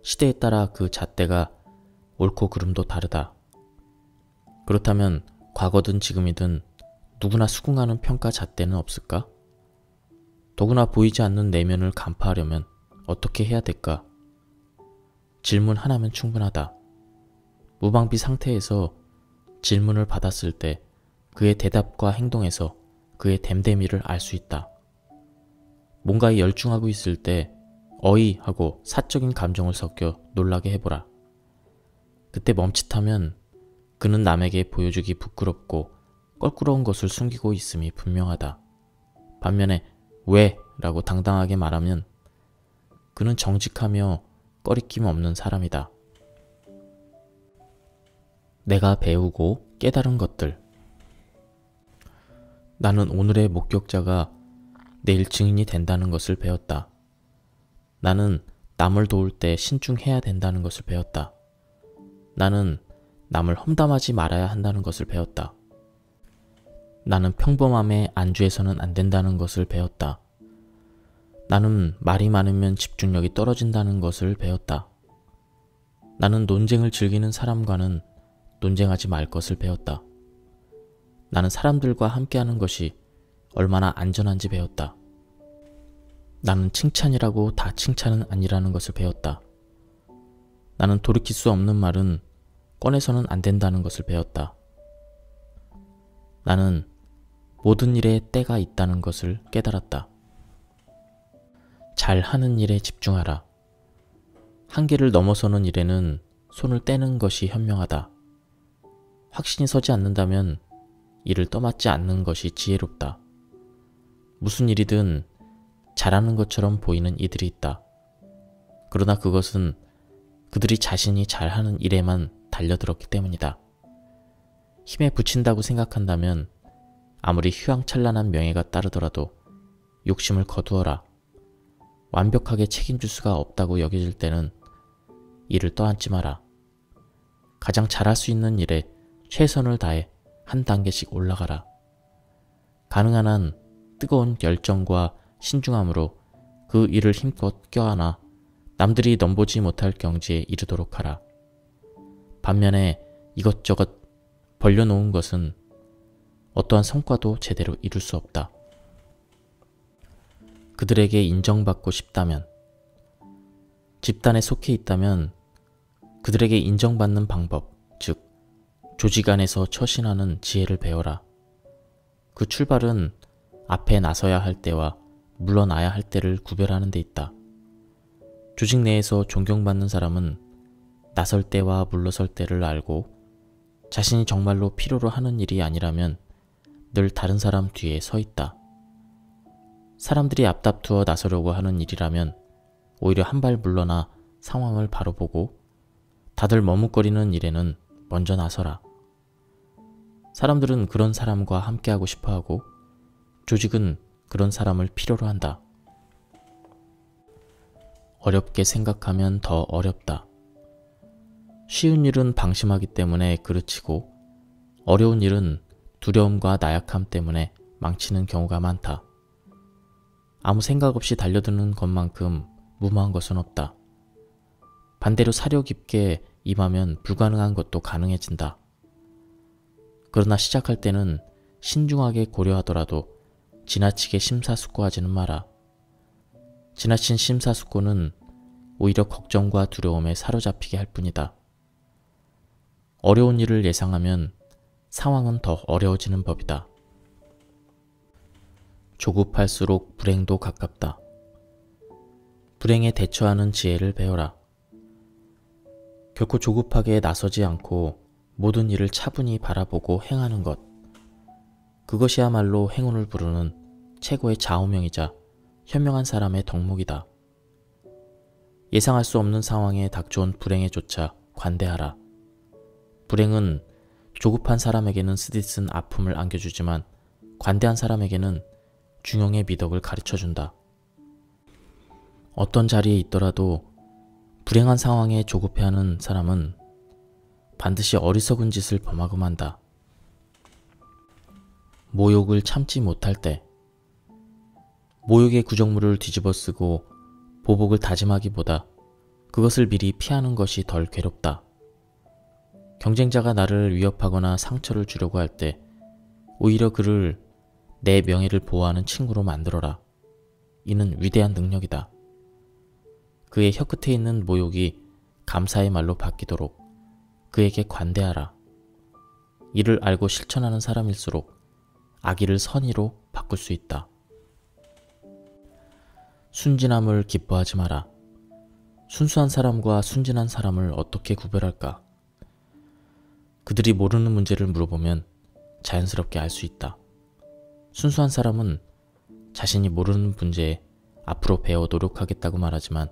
시대에 따라 그 잣대가 옳고 그름도 다르다. 그렇다면 과거든 지금이든 누구나 수긍하는 평가 잣대는 없을까? 더구나 보이지 않는 내면을 간파하려면 어떻게 해야 될까? 질문 하나면 충분하다. 무방비 상태에서 질문을 받았을 때 그의 대답과 행동에서 그의 됨됨이를 알 수 있다. 뭔가에 열중하고 있을 때 어이 하고 사적인 감정을 섞여 놀라게 해보라. 그때 멈칫하면 그는 남에게 보여주기 부끄럽고 껄끄러운 것을 숨기고 있음이 분명하다. 반면에 왜? 라고 당당하게 말하면 그는 정직하며 꺼리낌 없는 사람이다. 내가 배우고 깨달은 것들. 나는 오늘의 목격자가 내일 증인이 된다는 것을 배웠다. 나는 남을 도울 때 신중해야 된다는 것을 배웠다. 나는 남을 험담하지 말아야 한다는 것을 배웠다. 나는 평범함에 안주해서는 안 된다는 것을 배웠다. 나는 말이 많으면 집중력이 떨어진다는 것을 배웠다. 나는 논쟁을 즐기는 사람과는 논쟁하지 말 것을 배웠다. 나는 사람들과 함께하는 것이 얼마나 안전한지 배웠다. 나는 칭찬이라고 다 칭찬은 아니라는 것을 배웠다. 나는 돌이킬 수 없는 말은 꺼내서는 안 된다는 것을 배웠다. 나는 모든 일에 때가 있다는 것을 깨달았다. 잘하는 일에 집중하라. 한계를 넘어서는 일에는 손을 떼는 것이 현명하다. 확신이 서지 않는다면 이를 떠맡지 않는 것이 지혜롭다. 무슨 일이든 잘하는 것처럼 보이는 이들이 있다. 그러나 그것은 그들이 자신이 잘하는 일에만 달려들었기 때문이다. 힘에 부친다고 생각한다면 아무리 휘황찬란한 명예가 따르더라도 욕심을 거두어라. 완벽하게 책임질 수가 없다고 여겨질 때는 이를 떠안지 마라. 가장 잘할 수 있는 일에 최선을 다해 한 단계씩 올라가라. 가능한 한 뜨거운 열정과 신중함으로 그 일을 힘껏 껴안아 남들이 넘보지 못할 경지에 이르도록 하라. 반면에 이것저것 벌려놓은 것은 어떠한 성과도 제대로 이룰 수 없다. 그들에게 인정받고 싶다면, 집단에 속해 있다면 그들에게 인정받는 방법, 즉 조직 안에서 처신하는 지혜를 배워라. 그 출발은 앞에 나서야 할 때와 물러나야 할 때를 구별하는 데 있다. 조직 내에서 존경받는 사람은 나설 때와 물러설 때를 알고 자신이 정말로 필요로 하는 일이 아니라면 늘 다른 사람 뒤에 서 있다. 사람들이 앞다투어 나서려고 하는 일이라면 오히려 한 발 물러나 상황을 바로 보고 다들 머뭇거리는 일에는 먼저 나서라. 사람들은 그런 사람과 함께하고 싶어하고 조직은 그런 사람을 필요로 한다. 어렵게 생각하면 더 어렵다. 쉬운 일은 방심하기 때문에 그르치고 어려운 일은 두려움과 나약함 때문에 망치는 경우가 많다. 아무 생각 없이 달려드는 것만큼 무모한 것은 없다. 반대로 사려 깊게 임하면 불가능한 것도 가능해진다. 그러나 시작할 때는 신중하게 고려하더라도 지나치게 심사숙고하지는 마라. 지나친 심사숙고는 오히려 걱정과 두려움에 사로잡히게 할 뿐이다. 어려운 일을 예상하면 상황은 더 어려워지는 법이다. 조급할수록 불행도 가깝다. 불행에 대처하는 지혜를 배워라. 결코 조급하게 나서지 않고 모든 일을 차분히 바라보고 행하는 것. 그것이야말로 행운을 부르는 최고의 좌우명이자 현명한 사람의 덕목이다. 예상할 수 없는 상황에 닥쳐온 불행에조차 관대하라. 불행은 조급한 사람에게는 쓰디쓴 아픔을 안겨주지만 관대한 사람에게는 중용의 미덕을 가르쳐준다. 어떤 자리에 있더라도 불행한 상황에 조급해하는 사람은 반드시 어리석은 짓을 범하고 만다. 모욕을 참지 못할 때, 모욕의 구정물을 뒤집어 쓰고 보복을 다짐하기보다 그것을 미리 피하는 것이 덜 괴롭다. 경쟁자가 나를 위협하거나 상처를 주려고 할 때 오히려 그를 내 명예를 보호하는 친구로 만들어라. 이는 위대한 능력이다. 그의 혀끝에 있는 모욕이 감사의 말로 바뀌도록 그에게 관대하라. 이를 알고 실천하는 사람일수록 악의를 선의로 바꿀 수 있다. 순진함을 기뻐하지 마라. 순수한 사람과 순진한 사람을 어떻게 구별할까? 그들이 모르는 문제를 물어보면 자연스럽게 알 수 있다. 순수한 사람은 자신이 모르는 문제에 앞으로 배워 노력하겠다고 말하지만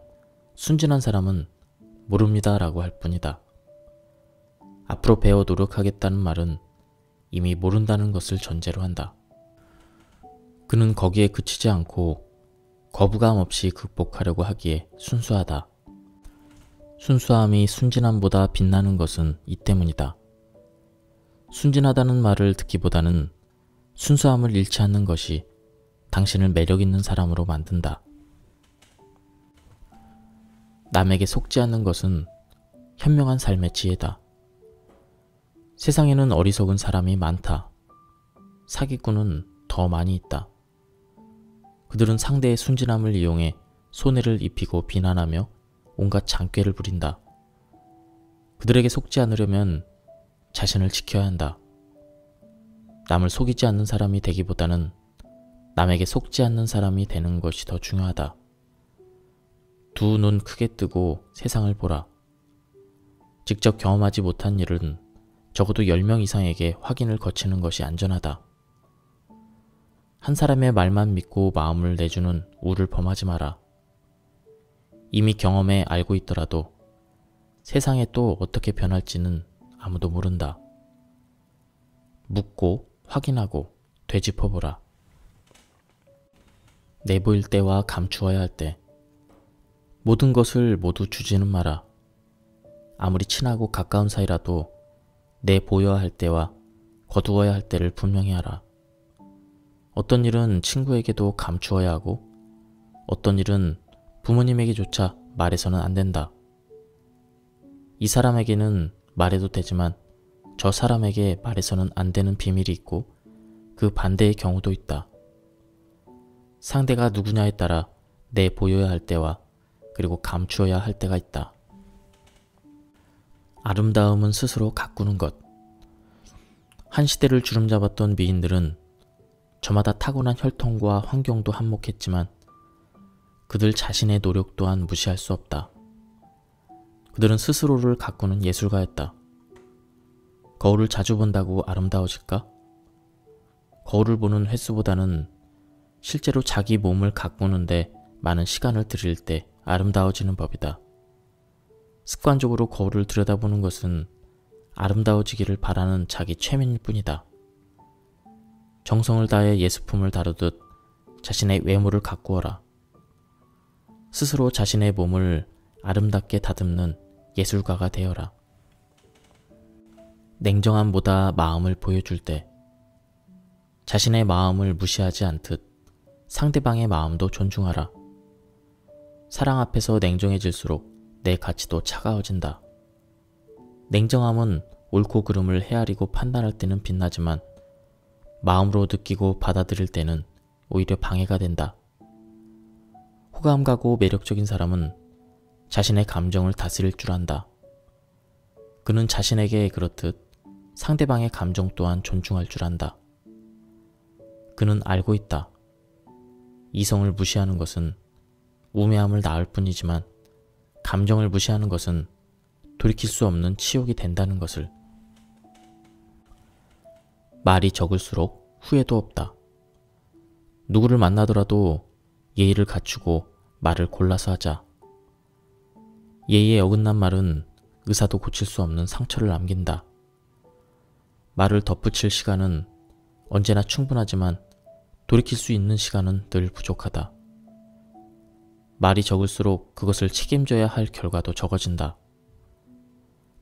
순진한 사람은 모릅니다 라고 할 뿐이다. 앞으로 배워 노력하겠다는 말은 이미 모른다는 것을 전제로 한다. 그는 거기에 그치지 않고 거부감 없이 극복하려고 하기에 순수하다. 순수함이 순진함보다 빛나는 것은 이 때문이다. 순진하다는 말을 듣기보다는 순수함을 잃지 않는 것이 당신을 매력 있는 사람으로 만든다. 남에게 속지 않는 것은 현명한 삶의 지혜다. 세상에는 어리석은 사람이 많다. 사기꾼은 더 많이 있다. 그들은 상대의 순진함을 이용해 손해를 입히고 비난하며 온갖 장꾀를 부린다. 그들에게 속지 않으려면 자신을 지켜야 한다. 남을 속이지 않는 사람이 되기보다는 남에게 속지 않는 사람이 되는 것이 더 중요하다. 두 눈 크게 뜨고 세상을 보라. 직접 경험하지 못한 일은 적어도 10명 이상에게 확인을 거치는 것이 안전하다. 한 사람의 말만 믿고 마음을 내주는 우를 범하지 마라. 이미 경험해 알고 있더라도 세상에 또 어떻게 변할지는 아무도 모른다. 묻고 확인하고 되짚어보라. 내보일 때와 감추어야 할 때, 모든 것을 모두 주지는 마라. 아무리 친하고 가까운 사이라도 내보여야 할 때와 거두어야 할 때를 분명히 하라. 어떤 일은 친구에게도 감추어야 하고 어떤 일은 부모님에게조차 말해서는 안 된다. 이 사람에게는 말해도 되지만 저 사람에게 말해서는 안 되는 비밀이 있고 그 반대의 경우도 있다. 상대가 누구냐에 따라 내보여야 할 때와 그리고 감추어야 할 때가 있다. 아름다움은 스스로 가꾸는 것. 한 시대를 주름잡았던 미인들은 저마다 타고난 혈통과 환경도 한몫했지만 그들 자신의 노력 또한 무시할 수 없다. 그들은 스스로를 가꾸는 예술가였다. 거울을 자주 본다고 아름다워질까? 거울을 보는 횟수보다는 실제로 자기 몸을 가꾸는데 많은 시간을 들일 때 아름다워지는 법이다. 습관적으로 거울을 들여다보는 것은 아름다워지기를 바라는 자기 최면일 뿐이다. 정성을 다해 예술품을 다루듯 자신의 외모를 가꾸어라. 스스로 자신의 몸을 아름답게 다듬는 예술가가 되어라. 냉정함보다 마음을 보여줄 때 자신의 마음을 무시하지 않듯 상대방의 마음도 존중하라. 사랑 앞에서 냉정해질수록 내 가치도 차가워진다. 냉정함은 옳고 그름을 헤아리고 판단할 때는 빛나지만 마음으로 느끼고 받아들일 때는 오히려 방해가 된다. 호감 가고 매력적인 사람은 자신의 감정을 다스릴 줄 안다. 그는 자신에게 그렇듯 상대방의 감정 또한 존중할 줄 안다. 그는 알고 있다. 이성을 무시하는 것은 우매함을 낳을 뿐이지만 감정을 무시하는 것은 돌이킬 수 없는 치욕이 된다는 것을. 말이 적을수록 후회도 없다. 누구를 만나더라도 예의를 갖추고 말을 골라서 하자. 예의에 어긋난 말은 의사도 고칠 수 없는 상처를 남긴다. 말을 덧붙일 시간은 언제나 충분하지만 돌이킬 수 있는 시간은 늘 부족하다. 말이 적을수록 그것을 책임져야 할 결과도 적어진다.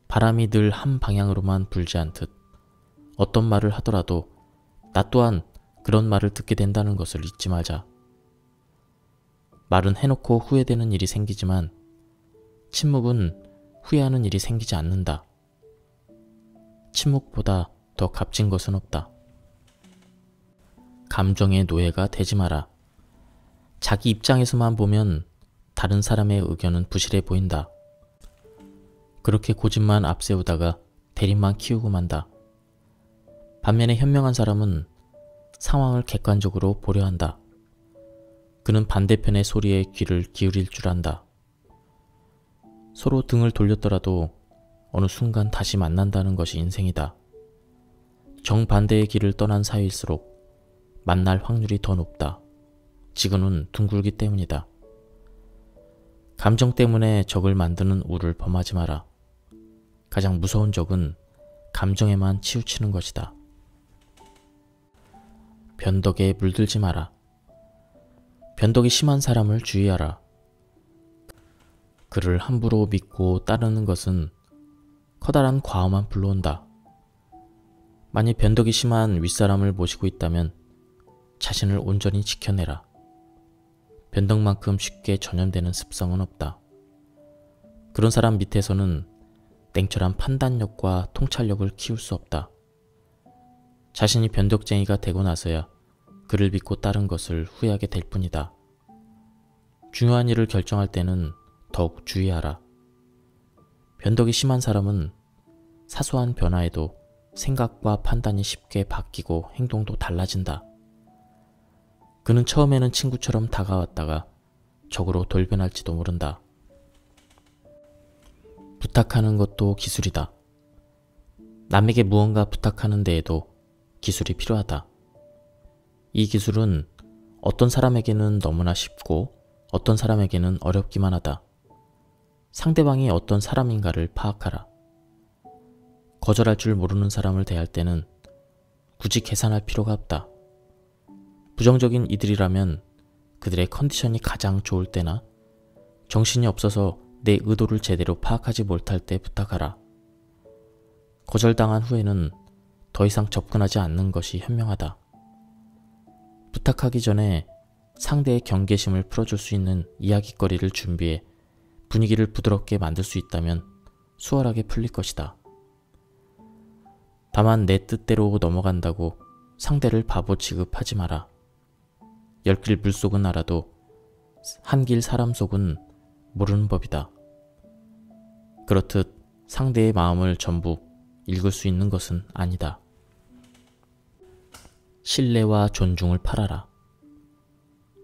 바람이 늘 한 방향으로만 불지 않듯 어떤 말을 하더라도 나 또한 그런 말을 듣게 된다는 것을 잊지 말자. 말은 해놓고 후회되는 일이 생기지만 침묵은 후회하는 일이 생기지 않는다. 침묵보다 더 값진 것은 없다. 감정의 노예가 되지 마라. 자기 입장에서만 보면 다른 사람의 의견은 부실해 보인다. 그렇게 고집만 앞세우다가 대립만 키우고 만다. 반면에 현명한 사람은 상황을 객관적으로 보려 한다. 그는 반대편의 소리에 귀를 기울일 줄 안다. 서로 등을 돌렸더라도 어느 순간 다시 만난다는 것이 인생이다. 정반대의 길을 떠난 사이일수록 만날 확률이 더 높다. 지구는 둥글기 때문이다. 감정 때문에 적을 만드는 우를 범하지 마라. 가장 무서운 적은 감정에만 치우치는 것이다. 변덕에 물들지 마라. 변덕이 심한 사람을 주의하라. 그를 함부로 믿고 따르는 것은 커다란 과오만 불러온다. 만일 변덕이 심한 윗사람을 모시고 있다면 자신을 온전히 지켜내라. 변덕만큼 쉽게 전염되는 습성은 없다. 그런 사람 밑에서는 냉철한 판단력과 통찰력을 키울 수 없다. 자신이 변덕쟁이가 되고 나서야 그를 믿고 따른 것을 후회하게 될 뿐이다. 중요한 일을 결정할 때는 더욱 주의하라. 변덕이 심한 사람은 사소한 변화에도 생각과 판단이 쉽게 바뀌고 행동도 달라진다. 그는 처음에는 친구처럼 다가왔다가 적으로 돌변할지도 모른다. 부탁하는 것도 기술이다. 남에게 무언가 부탁하는 데에도 기술이 필요하다. 이 기술은 어떤 사람에게는 너무나 쉽고 어떤 사람에게는 어렵기만 하다. 상대방이 어떤 사람인가를 파악하라. 거절할 줄 모르는 사람을 대할 때는 굳이 계산할 필요가 없다. 부정적인 이들이라면 그들의 컨디션이 가장 좋을 때나 정신이 없어서 내 의도를 제대로 파악하지 못할 때 부탁하라. 거절당한 후에는 더 이상 접근하지 않는 것이 현명하다. 부탁하기 전에 상대의 경계심을 풀어줄 수 있는 이야깃거리를 준비해 분위기를 부드럽게 만들 수 있다면 수월하게 풀릴 것이다. 다만 내 뜻대로 넘어간다고 상대를 바보 취급하지 마라. 열길 물속은 알아도 한길 사람 속은 모르는 법이다. 그렇듯 상대의 마음을 전부 읽을 수 있는 것은 아니다. 신뢰와 존중을 팔아라.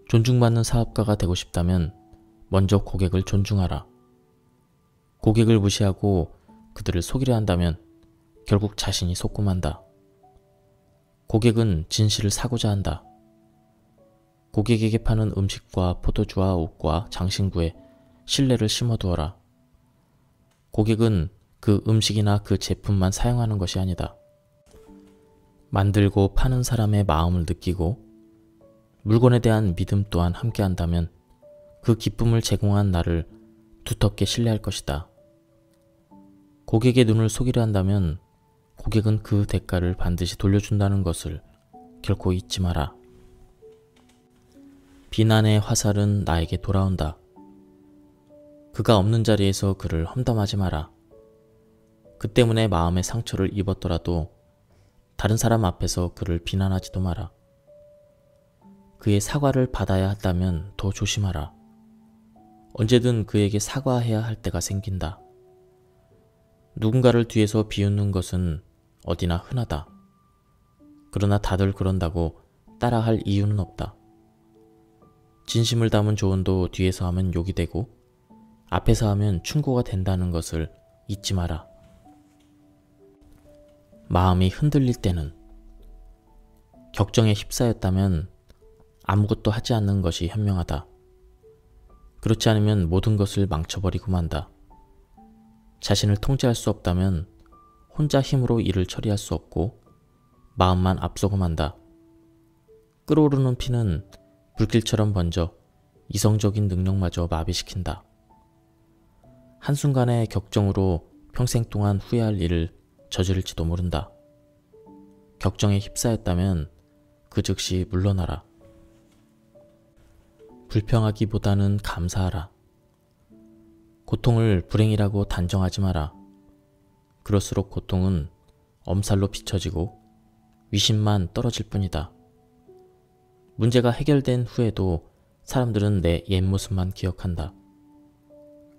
존중받는 사업가가 되고 싶다면 먼저 고객을 존중하라. 고객을 무시하고 그들을 속이려 한다면 결국 자신이 속고 만다. 고객은 진실을 사고자 한다. 고객에게 파는 음식과 포도주와 옷과 장신구에 신뢰를 심어두어라. 고객은 그 음식이나 그 제품만 사용하는 것이 아니다. 만들고 파는 사람의 마음을 느끼고 물건에 대한 믿음 또한 함께한다면 그 기쁨을 제공한 나를 두텁게 신뢰할 것이다. 고객의 눈을 속이려 한다면 고객은 그 대가를 반드시 돌려준다는 것을 결코 잊지 마라. 비난의 화살은 나에게 돌아온다. 그가 없는 자리에서 그를 험담하지 마라. 그 때문에 마음의 상처를 입었더라도 다른 사람 앞에서 그를 비난하지도 마라. 그의 사과를 받아야 한다면 더 조심하라. 언제든 그에게 사과해야 할 때가 생긴다. 누군가를 뒤에서 비웃는 것은 어디나 흔하다. 그러나 다들 그런다고 따라할 이유는 없다. 진심을 담은 조언도 뒤에서 하면 욕이 되고 앞에서 하면 충고가 된다는 것을 잊지 마라. 마음이 흔들릴 때는 격정에 휩싸였다면 아무것도 하지 않는 것이 현명하다. 그렇지 않으면 모든 것을 망쳐버리고 만다. 자신을 통제할 수 없다면 혼자 힘으로 일을 처리할 수 없고 마음만 앞서고 만다. 끓어오르는 피는 불길처럼 번져 이성적인 능력마저 마비시킨다. 한순간의 격정으로 평생 동안 후회할 일을 저지를지도 모른다. 격정에 휩싸였다면 그 즉시 물러나라. 불평하기보다는 감사하라. 고통을 불행이라고 단정하지 마라. 그럴수록 고통은 엄살로 비춰지고 위신만 떨어질 뿐이다. 문제가 해결된 후에도 사람들은 내 옛 모습만 기억한다.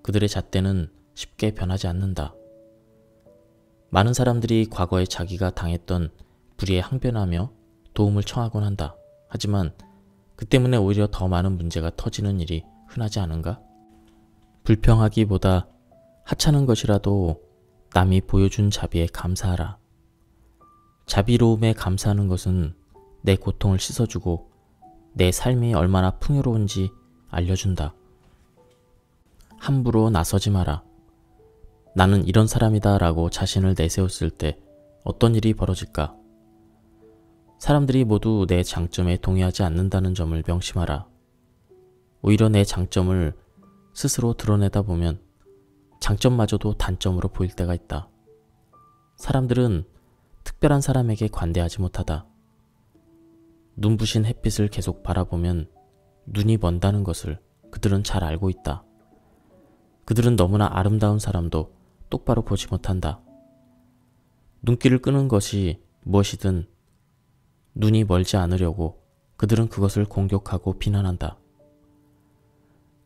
그들의 잣대는 쉽게 변하지 않는다. 많은 사람들이 과거에 자기가 당했던 불의에 항변하며 도움을 청하곤 한다. 하지만 그 때문에 오히려 더 많은 문제가 터지는 일이 흔하지 않은가? 불평하기보다 하찮은 것이라도 남이 보여준 자비에 감사하라. 자비로움에 감사하는 것은 내 고통을 씻어주고 내 삶이 얼마나 풍요로운지 알려준다. 함부로 나서지 마라. 나는 이런 사람이다 라고 자신을 내세웠을 때 어떤 일이 벌어질까? 사람들이 모두 내 장점에 동의하지 않는다는 점을 명심하라. 오히려 내 장점을 스스로 드러내다 보면 장점마저도 단점으로 보일 때가 있다. 사람들은 특별한 사람에게 관대하지 못하다. 눈부신 햇빛을 계속 바라보면 눈이 먼다는 것을 그들은 잘 알고 있다. 그들은 너무나 아름다운 사람도 똑바로 보지 못한다. 눈길을 끄는 것이 무엇이든 눈이 멀지 않으려고 그들은 그것을 공격하고 비난한다.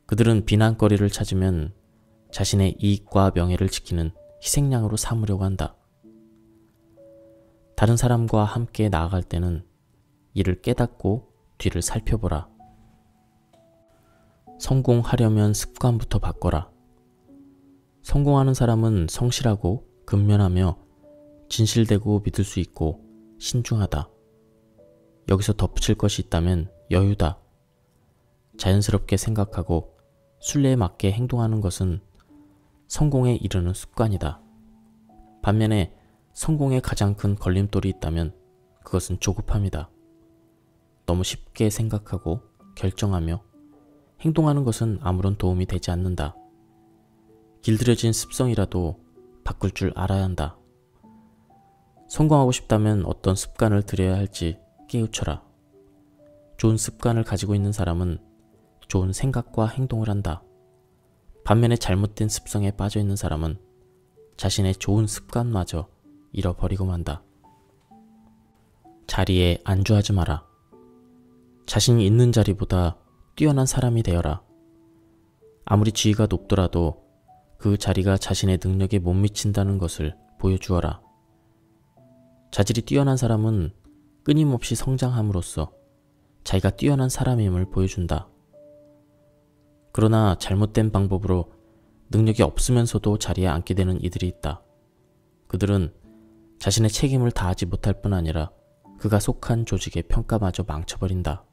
그들은 비난거리를 찾으면 자신의 이익과 명예를 지키는 희생양으로 삼으려고 한다. 다른 사람과 함께 나아갈 때는 이를 깨닫고 뒤를 살펴보라. 성공하려면 습관부터 바꿔라. 성공하는 사람은 성실하고 근면하며 진실되고 믿을 수 있고 신중하다. 여기서 덧붙일 것이 있다면 여유다. 자연스럽게 생각하고 순리에 맞게 행동하는 것은 성공에 이르는 습관이다. 반면에 성공에 가장 큰 걸림돌이 있다면 그것은 조급함이다. 너무 쉽게 생각하고 결정하며 행동하는 것은 아무런 도움이 되지 않는다. 길들여진 습성이라도 바꿀 줄 알아야 한다. 성공하고 싶다면 어떤 습관을 들여야 할지 깨우쳐라. 좋은 습관을 가지고 있는 사람은 좋은 생각과 행동을 한다. 반면에 잘못된 습성에 빠져 있는 사람은 자신의 좋은 습관마저 잃어버리고 만다. 자리에 안주하지 마라. 자신이 있는 자리보다 뛰어난 사람이 되어라. 아무리 지위가 높더라도 그 자리가 자신의 능력에 못 미친다는 것을 보여주어라. 자질이 뛰어난 사람은 끊임없이 성장함으로써 자기가 뛰어난 사람임을 보여준다. 그러나 잘못된 방법으로 능력이 없으면서도 자리에 앉게 되는 이들이 있다. 그들은 자신의 책임을 다하지 못할 뿐 아니라 그가 속한 조직의 평가마저 망쳐버린다.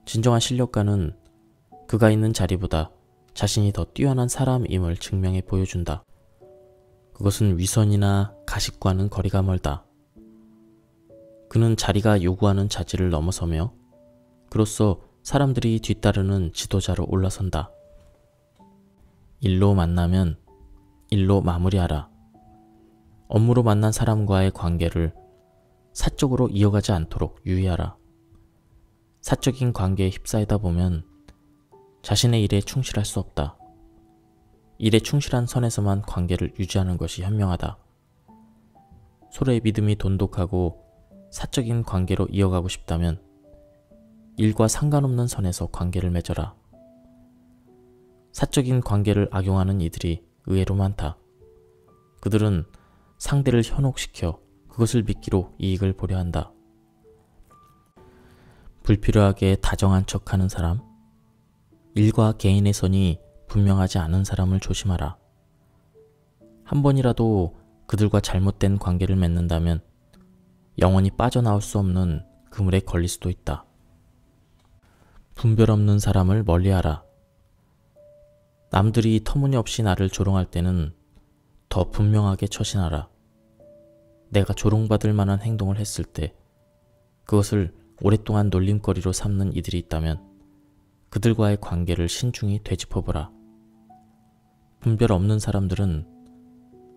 진정한 실력가는 그가 있는 자리보다 자신이 더 뛰어난 사람임을 증명해 보여준다. 그것은 위선이나 가식과는 거리가 멀다. 그는 자리가 요구하는 자질을 넘어서며 그로써 사람들이 뒤따르는 지도자로 올라선다. 일로 만나면 일로 마무리하라. 업무로 만난 사람과의 관계를 사적으로 이어가지 않도록 유의하라. 사적인 관계에 휩싸이다 보면 자신의 일에 충실할 수 없다. 일에 충실한 선에서만 관계를 유지하는 것이 현명하다. 서로의 믿음이 돈독하고 사적인 관계로 이어가고 싶다면 일과 상관없는 선에서 관계를 맺어라. 사적인 관계를 악용하는 이들이 의외로 많다. 그들은 상대를 현혹시켜 그것을 믿기로 이익을 보려 한다. 불필요하게 다정한 척하는 사람, 일과 개인의 선이 분명하지 않은 사람을 조심하라. 한 번이라도 그들과 잘못된 관계를 맺는다면 영원히 빠져나올 수 없는 그물에 걸릴 수도 있다. 분별 없는 사람을 멀리하라. 남들이 터무니없이 나를 조롱할 때는 더 분명하게 처신하라. 내가 조롱받을 만한 행동을 했을 때 그것을 오랫동안 놀림거리로 삼는 이들이 있다면 그들과의 관계를 신중히 되짚어보라. 분별 없는 사람들은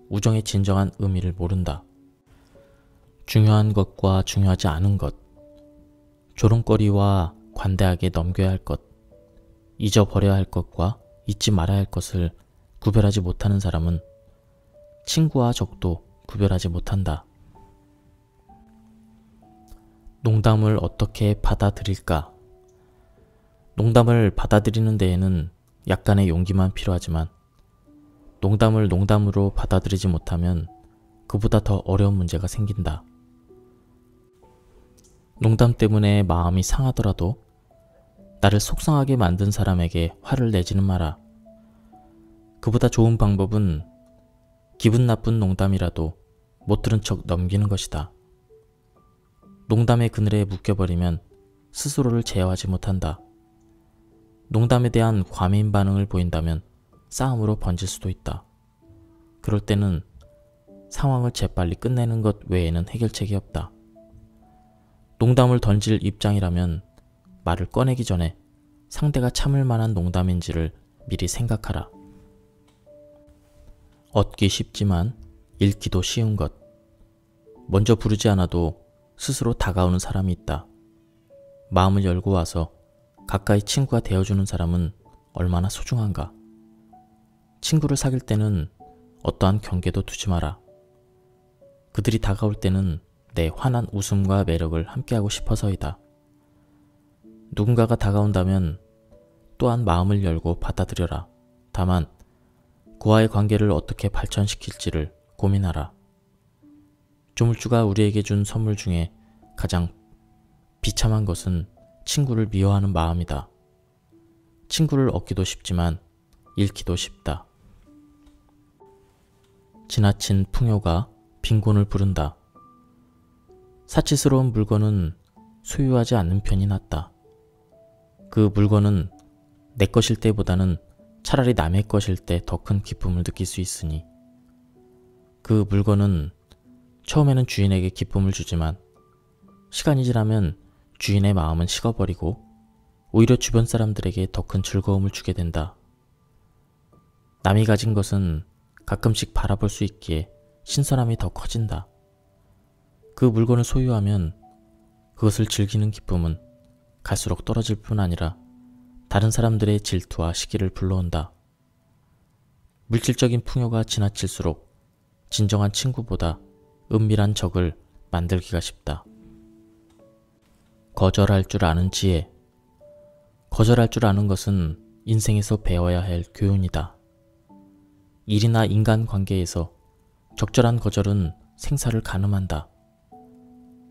우정의 진정한 의미를 모른다. 중요한 것과 중요하지 않은 것, 조롱거리와 관대하게 넘겨야 할 것, 잊어버려야 할 것과 잊지 말아야 할 것을 구별하지 못하는 사람은 친구와 적도 구별하지 못한다. 농담을 어떻게 받아들일까? 농담을 받아들이는 데에는 약간의 용기만 필요하지만 농담을 농담으로 받아들이지 못하면 그보다 더 어려운 문제가 생긴다. 농담 때문에 마음이 상하더라도 나를 속상하게 만든 사람에게 화를 내지는 마라. 그보다 좋은 방법은 기분 나쁜 농담이라도 못 들은 척 넘기는 것이다. 농담의 그늘에 묶여버리면 스스로를 제어하지 못한다. 농담에 대한 과민 반응을 보인다면 싸움으로 번질 수도 있다. 그럴 때는 상황을 재빨리 끝내는 것 외에는 해결책이 없다. 농담을 던질 입장이라면 말을 꺼내기 전에 상대가 참을 만한 농담인지를 미리 생각하라. 얻기 쉽지만 잃기도 쉬운 것. 먼저 부르지 않아도 스스로 다가오는 사람이 있다. 마음을 열고 와서 가까이 친구가 되어주는 사람은 얼마나 소중한가. 친구를 사귈 때는 어떠한 경계도 두지 마라. 그들이 다가올 때는 내 환한 웃음과 매력을 함께하고 싶어서이다. 누군가가 다가온다면 또한 마음을 열고 받아들여라. 다만 그와의 관계를 어떻게 발전시킬지를 고민하라. 조물주가 우리에게 준 선물 중에 가장 비참한 것은 친구를 미워하는 마음이다. 친구를 얻기도 쉽지만 잃기도 쉽다. 지나친 풍요가 빈곤을 부른다. 사치스러운 물건은 소유하지 않는 편이 낫다. 그 물건은 내 것일 때보다는 차라리 남의 것일 때 더 큰 기쁨을 느낄 수 있으니 그 물건은 처음에는 주인에게 기쁨을 주지만 시간이 지나면 주인의 마음은 식어버리고 오히려 주변 사람들에게 더 큰 즐거움을 주게 된다. 남이 가진 것은 가끔씩 바라볼 수 있기에 신선함이 더 커진다. 그 물건을 소유하면 그것을 즐기는 기쁨은 갈수록 떨어질 뿐 아니라 다른 사람들의 질투와 시기를 불러온다. 물질적인 풍요가 지나칠수록 진정한 친구보다 은밀한 적을 만들기가 쉽다. 거절할 줄 아는 지혜. 거절할 줄 아는 것은 인생에서 배워야 할 교훈이다. 일이나 인간관계에서 적절한 거절은 생사를 가늠한다.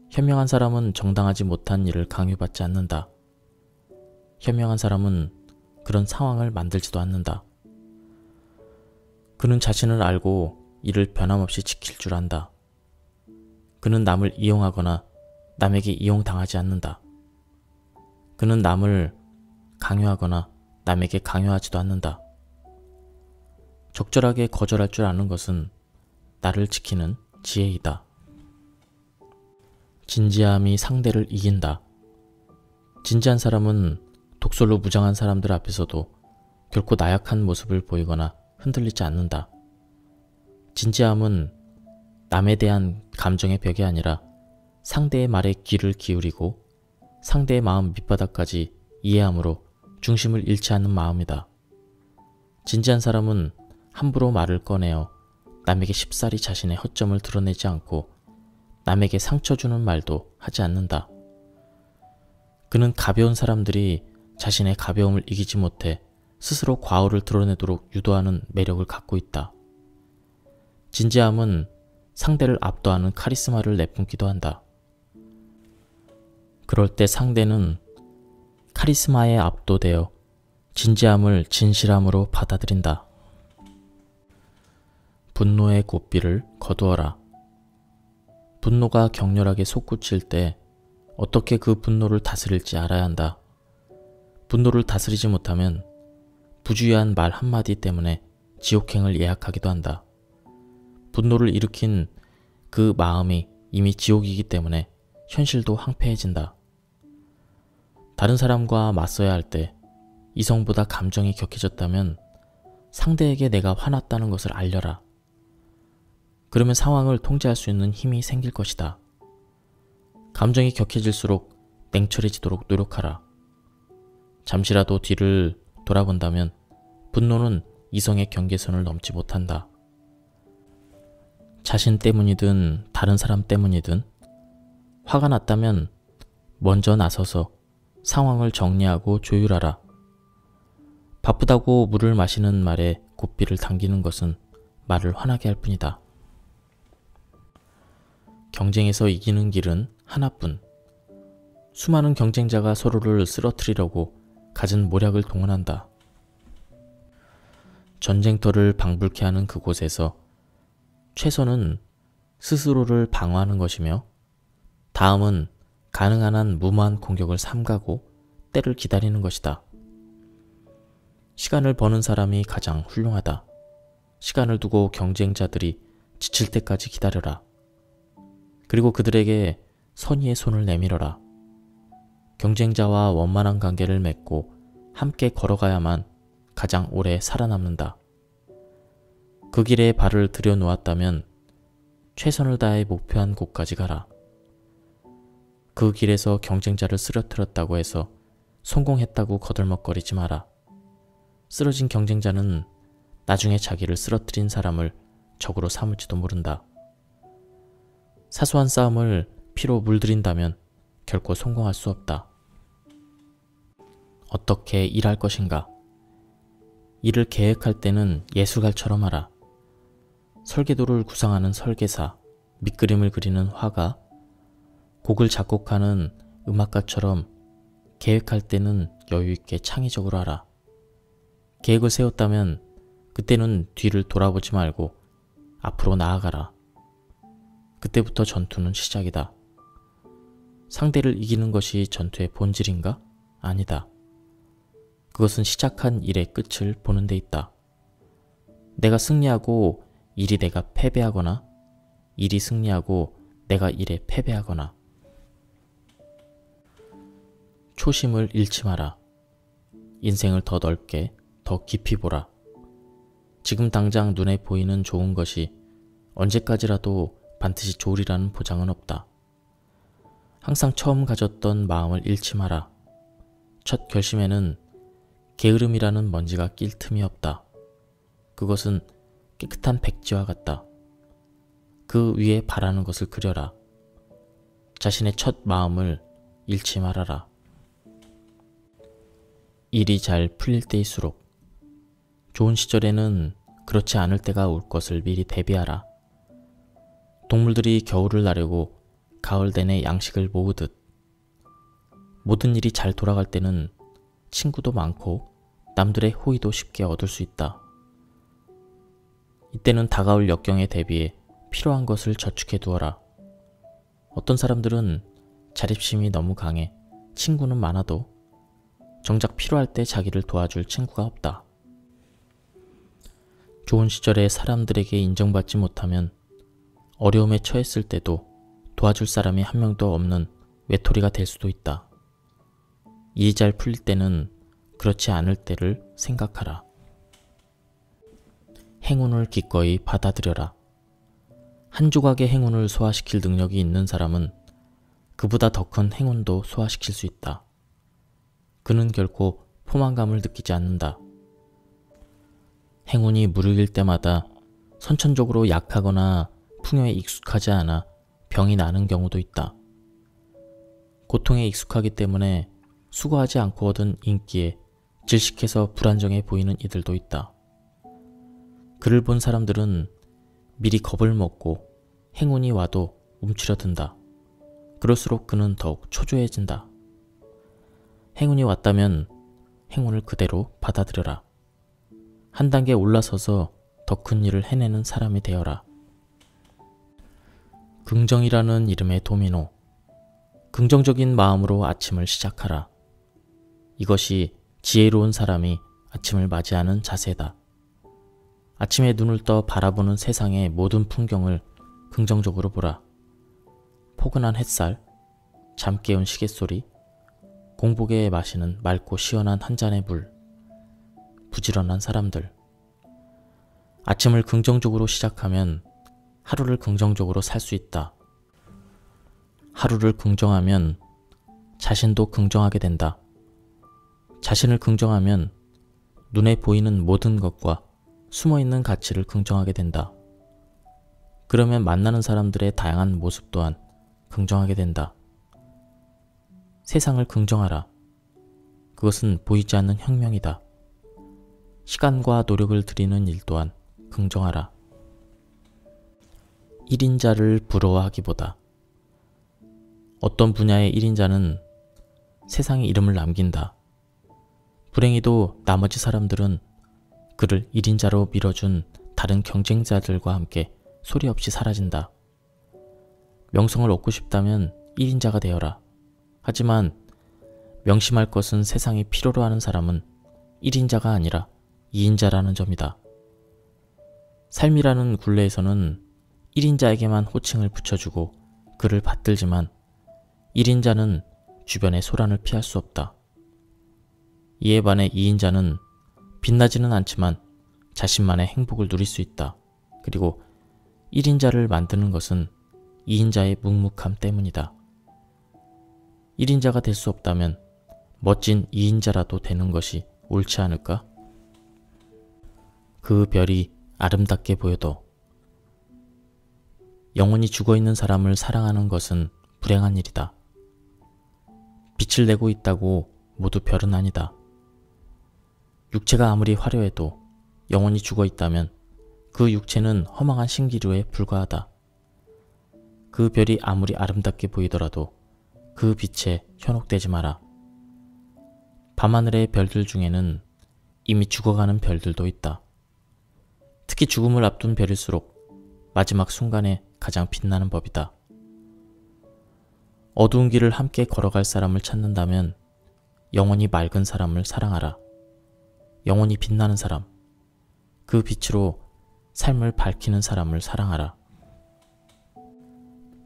현명한 사람은 정당하지 못한 일을 강요받지 않는다. 현명한 사람은 그런 상황을 만들지도 않는다. 그는 자신을 알고 이를 변함없이 지킬 줄 안다. 그는 남을 이용하거나 남에게 이용당하지 않는다. 그는 남을 강요하거나 남에게 강요하지도 않는다. 적절하게 거절할 줄 아는 것은 나를 지키는 지혜이다. 진지함이 상대를 이긴다. 진지한 사람은 독설로 무장한 사람들 앞에서도 결코 나약한 모습을 보이거나 흔들리지 않는다. 진지함은 남에 대한 감정의 벽이 아니라 상대의 말에 귀를 기울이고 상대의 마음 밑바닥까지 이해함으로 중심을 잃지 않는 마음이다. 진지한 사람은 함부로 말을 꺼내어 남에게 쉽사리 자신의 허점을 드러내지 않고 남에게 상처 주는 말도 하지 않는다. 그는 가벼운 사람들이 자신의 가벼움을 이기지 못해 스스로 과오를 드러내도록 유도하는 매력을 갖고 있다. 진지함은 상대를 압도하는 카리스마를 내뿜기도 한다. 그럴 때 상대는 카리스마에 압도되어 진지함을 진실함으로 받아들인다. 분노의 고삐를 거두어라. 분노가 격렬하게 솟구칠 때 어떻게 그 분노를 다스릴지 알아야 한다. 분노를 다스리지 못하면 부주의한 말 한마디 때문에 지옥행을 예약하기도 한다. 분노를 일으킨 그 마음이 이미 지옥이기 때문에 현실도 황폐해진다. 다른 사람과 맞서야 할 때 이성보다 감정이 격해졌다면 상대에게 내가 화났다는 것을 알려라. 그러면 상황을 통제할 수 있는 힘이 생길 것이다. 감정이 격해질수록 냉철해지도록 노력하라. 잠시라도 뒤를 돌아본다면 분노는 이성의 경계선을 넘지 못한다. 자신 때문이든 다른 사람 때문이든 화가 났다면 먼저 나서서 상황을 정리하고 조율하라. 바쁘다고 물을 마시는 말에 고삐를 당기는 것은 말을 화나게 할 뿐이다. 경쟁에서 이기는 길은 하나뿐. 수많은 경쟁자가 서로를 쓰러뜨리려고 갖은 모략을 동원한다. 전쟁터를 방불케 하는 그곳에서 최선은 스스로를 방어하는 것이며 다음은 가능한 한 무모한 공격을 삼가고 때를 기다리는 것이다. 시간을 버는 사람이 가장 훌륭하다. 시간을 두고 경쟁자들이 지칠 때까지 기다려라. 그리고 그들에게 선의의 손을 내밀어라. 경쟁자와 원만한 관계를 맺고 함께 걸어가야만 가장 오래 살아남는다. 그 길에 발을 들여놓았다면 최선을 다해 목표한 곳까지 가라. 그 길에서 경쟁자를 쓰러뜨렸다고 해서 성공했다고 거들먹거리지 마라. 쓰러진 경쟁자는 나중에 자기를 쓰러뜨린 사람을 적으로 삼을지도 모른다. 사소한 싸움을 피로 물들인다면 결코 성공할 수 없다. 어떻게 일할 것인가? 일을 계획할 때는 예술가처럼 하라. 설계도를 구상하는 설계사, 밑그림을 그리는 화가, 곡을 작곡하는 음악가처럼 계획할 때는 여유있게 창의적으로 하라. 계획을 세웠다면 그때는 뒤를 돌아보지 말고 앞으로 나아가라. 그때부터 전투는 시작이다. 상대를 이기는 것이 전투의 본질인가? 아니다. 그것은 시작한 일의 끝을 보는 데 있다. 내가 승리하고 일이 내가 패배하거나 일이 승리하고 내가 일에 패배하거나. 초심을 잃지 마라. 인생을 더 넓게, 더 깊이 보라. 지금 당장 눈에 보이는 좋은 것이 언제까지라도 반드시 좋으리라는 보장은 없다. 항상 처음 가졌던 마음을 잃지 마라. 첫 결심에는 게으름이라는 먼지가 낄 틈이 없다. 그것은 깨끗한 백지와 같다. 그 위에 바라는 것을 그려라. 자신의 첫 마음을 잃지 말아라. 일이 잘 풀릴 때일수록 좋은 시절에는 그렇지 않을 때가 올 것을 미리 대비하라. 동물들이 겨울을 나려고 가을 내내 양식을 모으듯 모든 일이 잘 돌아갈 때는 친구도 많고 남들의 호의도 쉽게 얻을 수 있다. 이때는 다가올 역경에 대비해 필요한 것을 저축해 두어라. 어떤 사람들은 자립심이 너무 강해 친구는 많아도 정작 필요할 때 자기를 도와줄 친구가 없다. 좋은 시절에 사람들에게 인정받지 못하면 어려움에 처했을 때도 도와줄 사람이 한 명도 없는 외톨이가 될 수도 있다. 일이 잘 풀릴 때는 그렇지 않을 때를 생각하라. 행운을 기꺼이 받아들여라. 한 조각의 행운을 소화시킬 능력이 있는 사람은 그보다 더 큰 행운도 소화시킬 수 있다. 그는 결코 포만감을 느끼지 않는다. 행운이 무르익을 때마다 선천적으로 약하거나 풍요에 익숙하지 않아 병이 나는 경우도 있다. 고통에 익숙하기 때문에 수고하지 않고 얻은 인기에 질식해서 불안정해 보이는 이들도 있다. 그를 본 사람들은 미리 겁을 먹고 행운이 와도 움츠러든다. 그럴수록 그는 더욱 초조해진다. 행운이 왔다면 행운을 그대로 받아들여라. 한 단계 올라서서 더 큰 일을 해내는 사람이 되어라. 긍정이라는 이름의 도미노. 긍정적인 마음으로 아침을 시작하라. 이것이 지혜로운 사람이 아침을 맞이하는 자세다. 아침에 눈을 떠 바라보는 세상의 모든 풍경을 긍정적으로 보라. 포근한 햇살, 잠 깨운 시계소리, 공복에 마시는 맑고 시원한 한 잔의 물, 부지런한 사람들. 아침을 긍정적으로 시작하면 하루를 긍정적으로 살 수 있다. 하루를 긍정하면 자신도 긍정하게 된다. 자신을 긍정하면 눈에 보이는 모든 것과 숨어있는 가치를 긍정하게 된다. 그러면 만나는 사람들의 다양한 모습 또한 긍정하게 된다. 세상을 긍정하라. 그것은 보이지 않는 혁명이다. 시간과 노력을 들이는 일 또한 긍정하라. 1인자를 부러워하기보다 어떤 분야의 1인자는 세상에 이름을 남긴다. 불행히도 나머지 사람들은 그를 1인자로 밀어준 다른 경쟁자들과 함께 소리 없이 사라진다. 명성을 얻고 싶다면 1인자가 되어라. 하지만 명심할 것은 세상이 필요로 하는 사람은 1인자가 아니라 2인자라는 점이다. 삶이라는 굴레에서는 1인자에게만 호칭을 붙여주고 그를 받들지만 1인자는 주변의 소란을 피할 수 없다. 이에 반해 2인자는 빛나지는 않지만 자신만의 행복을 누릴 수 있다. 그리고 1인자를 만드는 것은 2인자의 묵묵함 때문이다. 1인자가 될 수 없다면 멋진 2인자라도 되는 것이 옳지 않을까? 그 별이 아름답게 보여도 영원히 죽어있는 사람을 사랑하는 것은 불행한 일이다. 빛을 내고 있다고 모두 별은 아니다. 육체가 아무리 화려해도 영원히 죽어있다면 그 육체는 허망한 신기루에 불과하다. 그 별이 아무리 아름답게 보이더라도 그 빛에 현혹되지 마라. 밤하늘의 별들 중에는 이미 죽어가는 별들도 있다. 특히 죽음을 앞둔 별일수록 마지막 순간에 가장 빛나는 법이다. 어두운 길을 함께 걸어갈 사람을 찾는다면 영원히 맑은 사람을 사랑하라. 영원히 빛나는 사람, 그 빛으로 삶을 밝히는 사람을 사랑하라.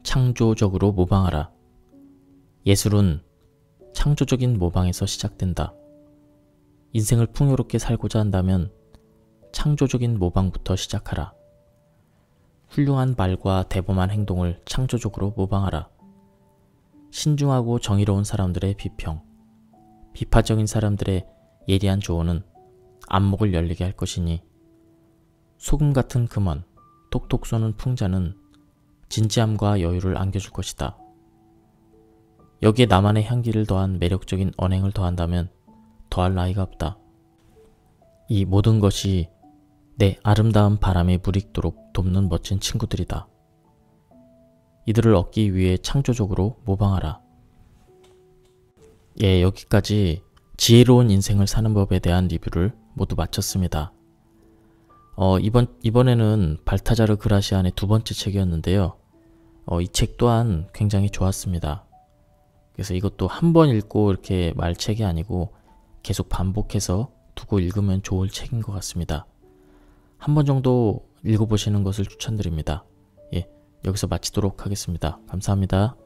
창조적으로 모방하라. 예술은 창조적인 모방에서 시작된다. 인생을 풍요롭게 살고자 한다면 창조적인 모방부터 시작하라. 훌륭한 말과 대범한 행동을 창조적으로 모방하라. 신중하고 정의로운 사람들의 비평, 비파적인 사람들의 예리한 조언은 안목을 열리게 할 것이니 소금 같은 금원, 톡톡 쏘는 풍자는 진지함과 여유를 안겨줄 것이다. 여기에 나만의 향기를 더한 매력적인 언행을 더한다면 더할 나위가 없다. 이 모든 것이 내 아름다운 바람에 무익도록 돕는 멋진 친구들이다. 이들을 얻기 위해 창조적으로 모방하라. 예, 여기까지 지혜로운 인생을 사는 법에 대한 리뷰를 모두 마쳤습니다. 이번에는 발타자르 그라시안의 두 번째 책이었는데요. 이 책 또한 굉장히 좋았습니다. 그래서 이것도 한 번 읽고 이렇게 말 책이 아니고 계속 반복해서 두고 읽으면 좋을 책인 것 같습니다. 한 번 정도 읽어보시는 것을 추천드립니다. 예, 여기서 마치도록 하겠습니다. 감사합니다.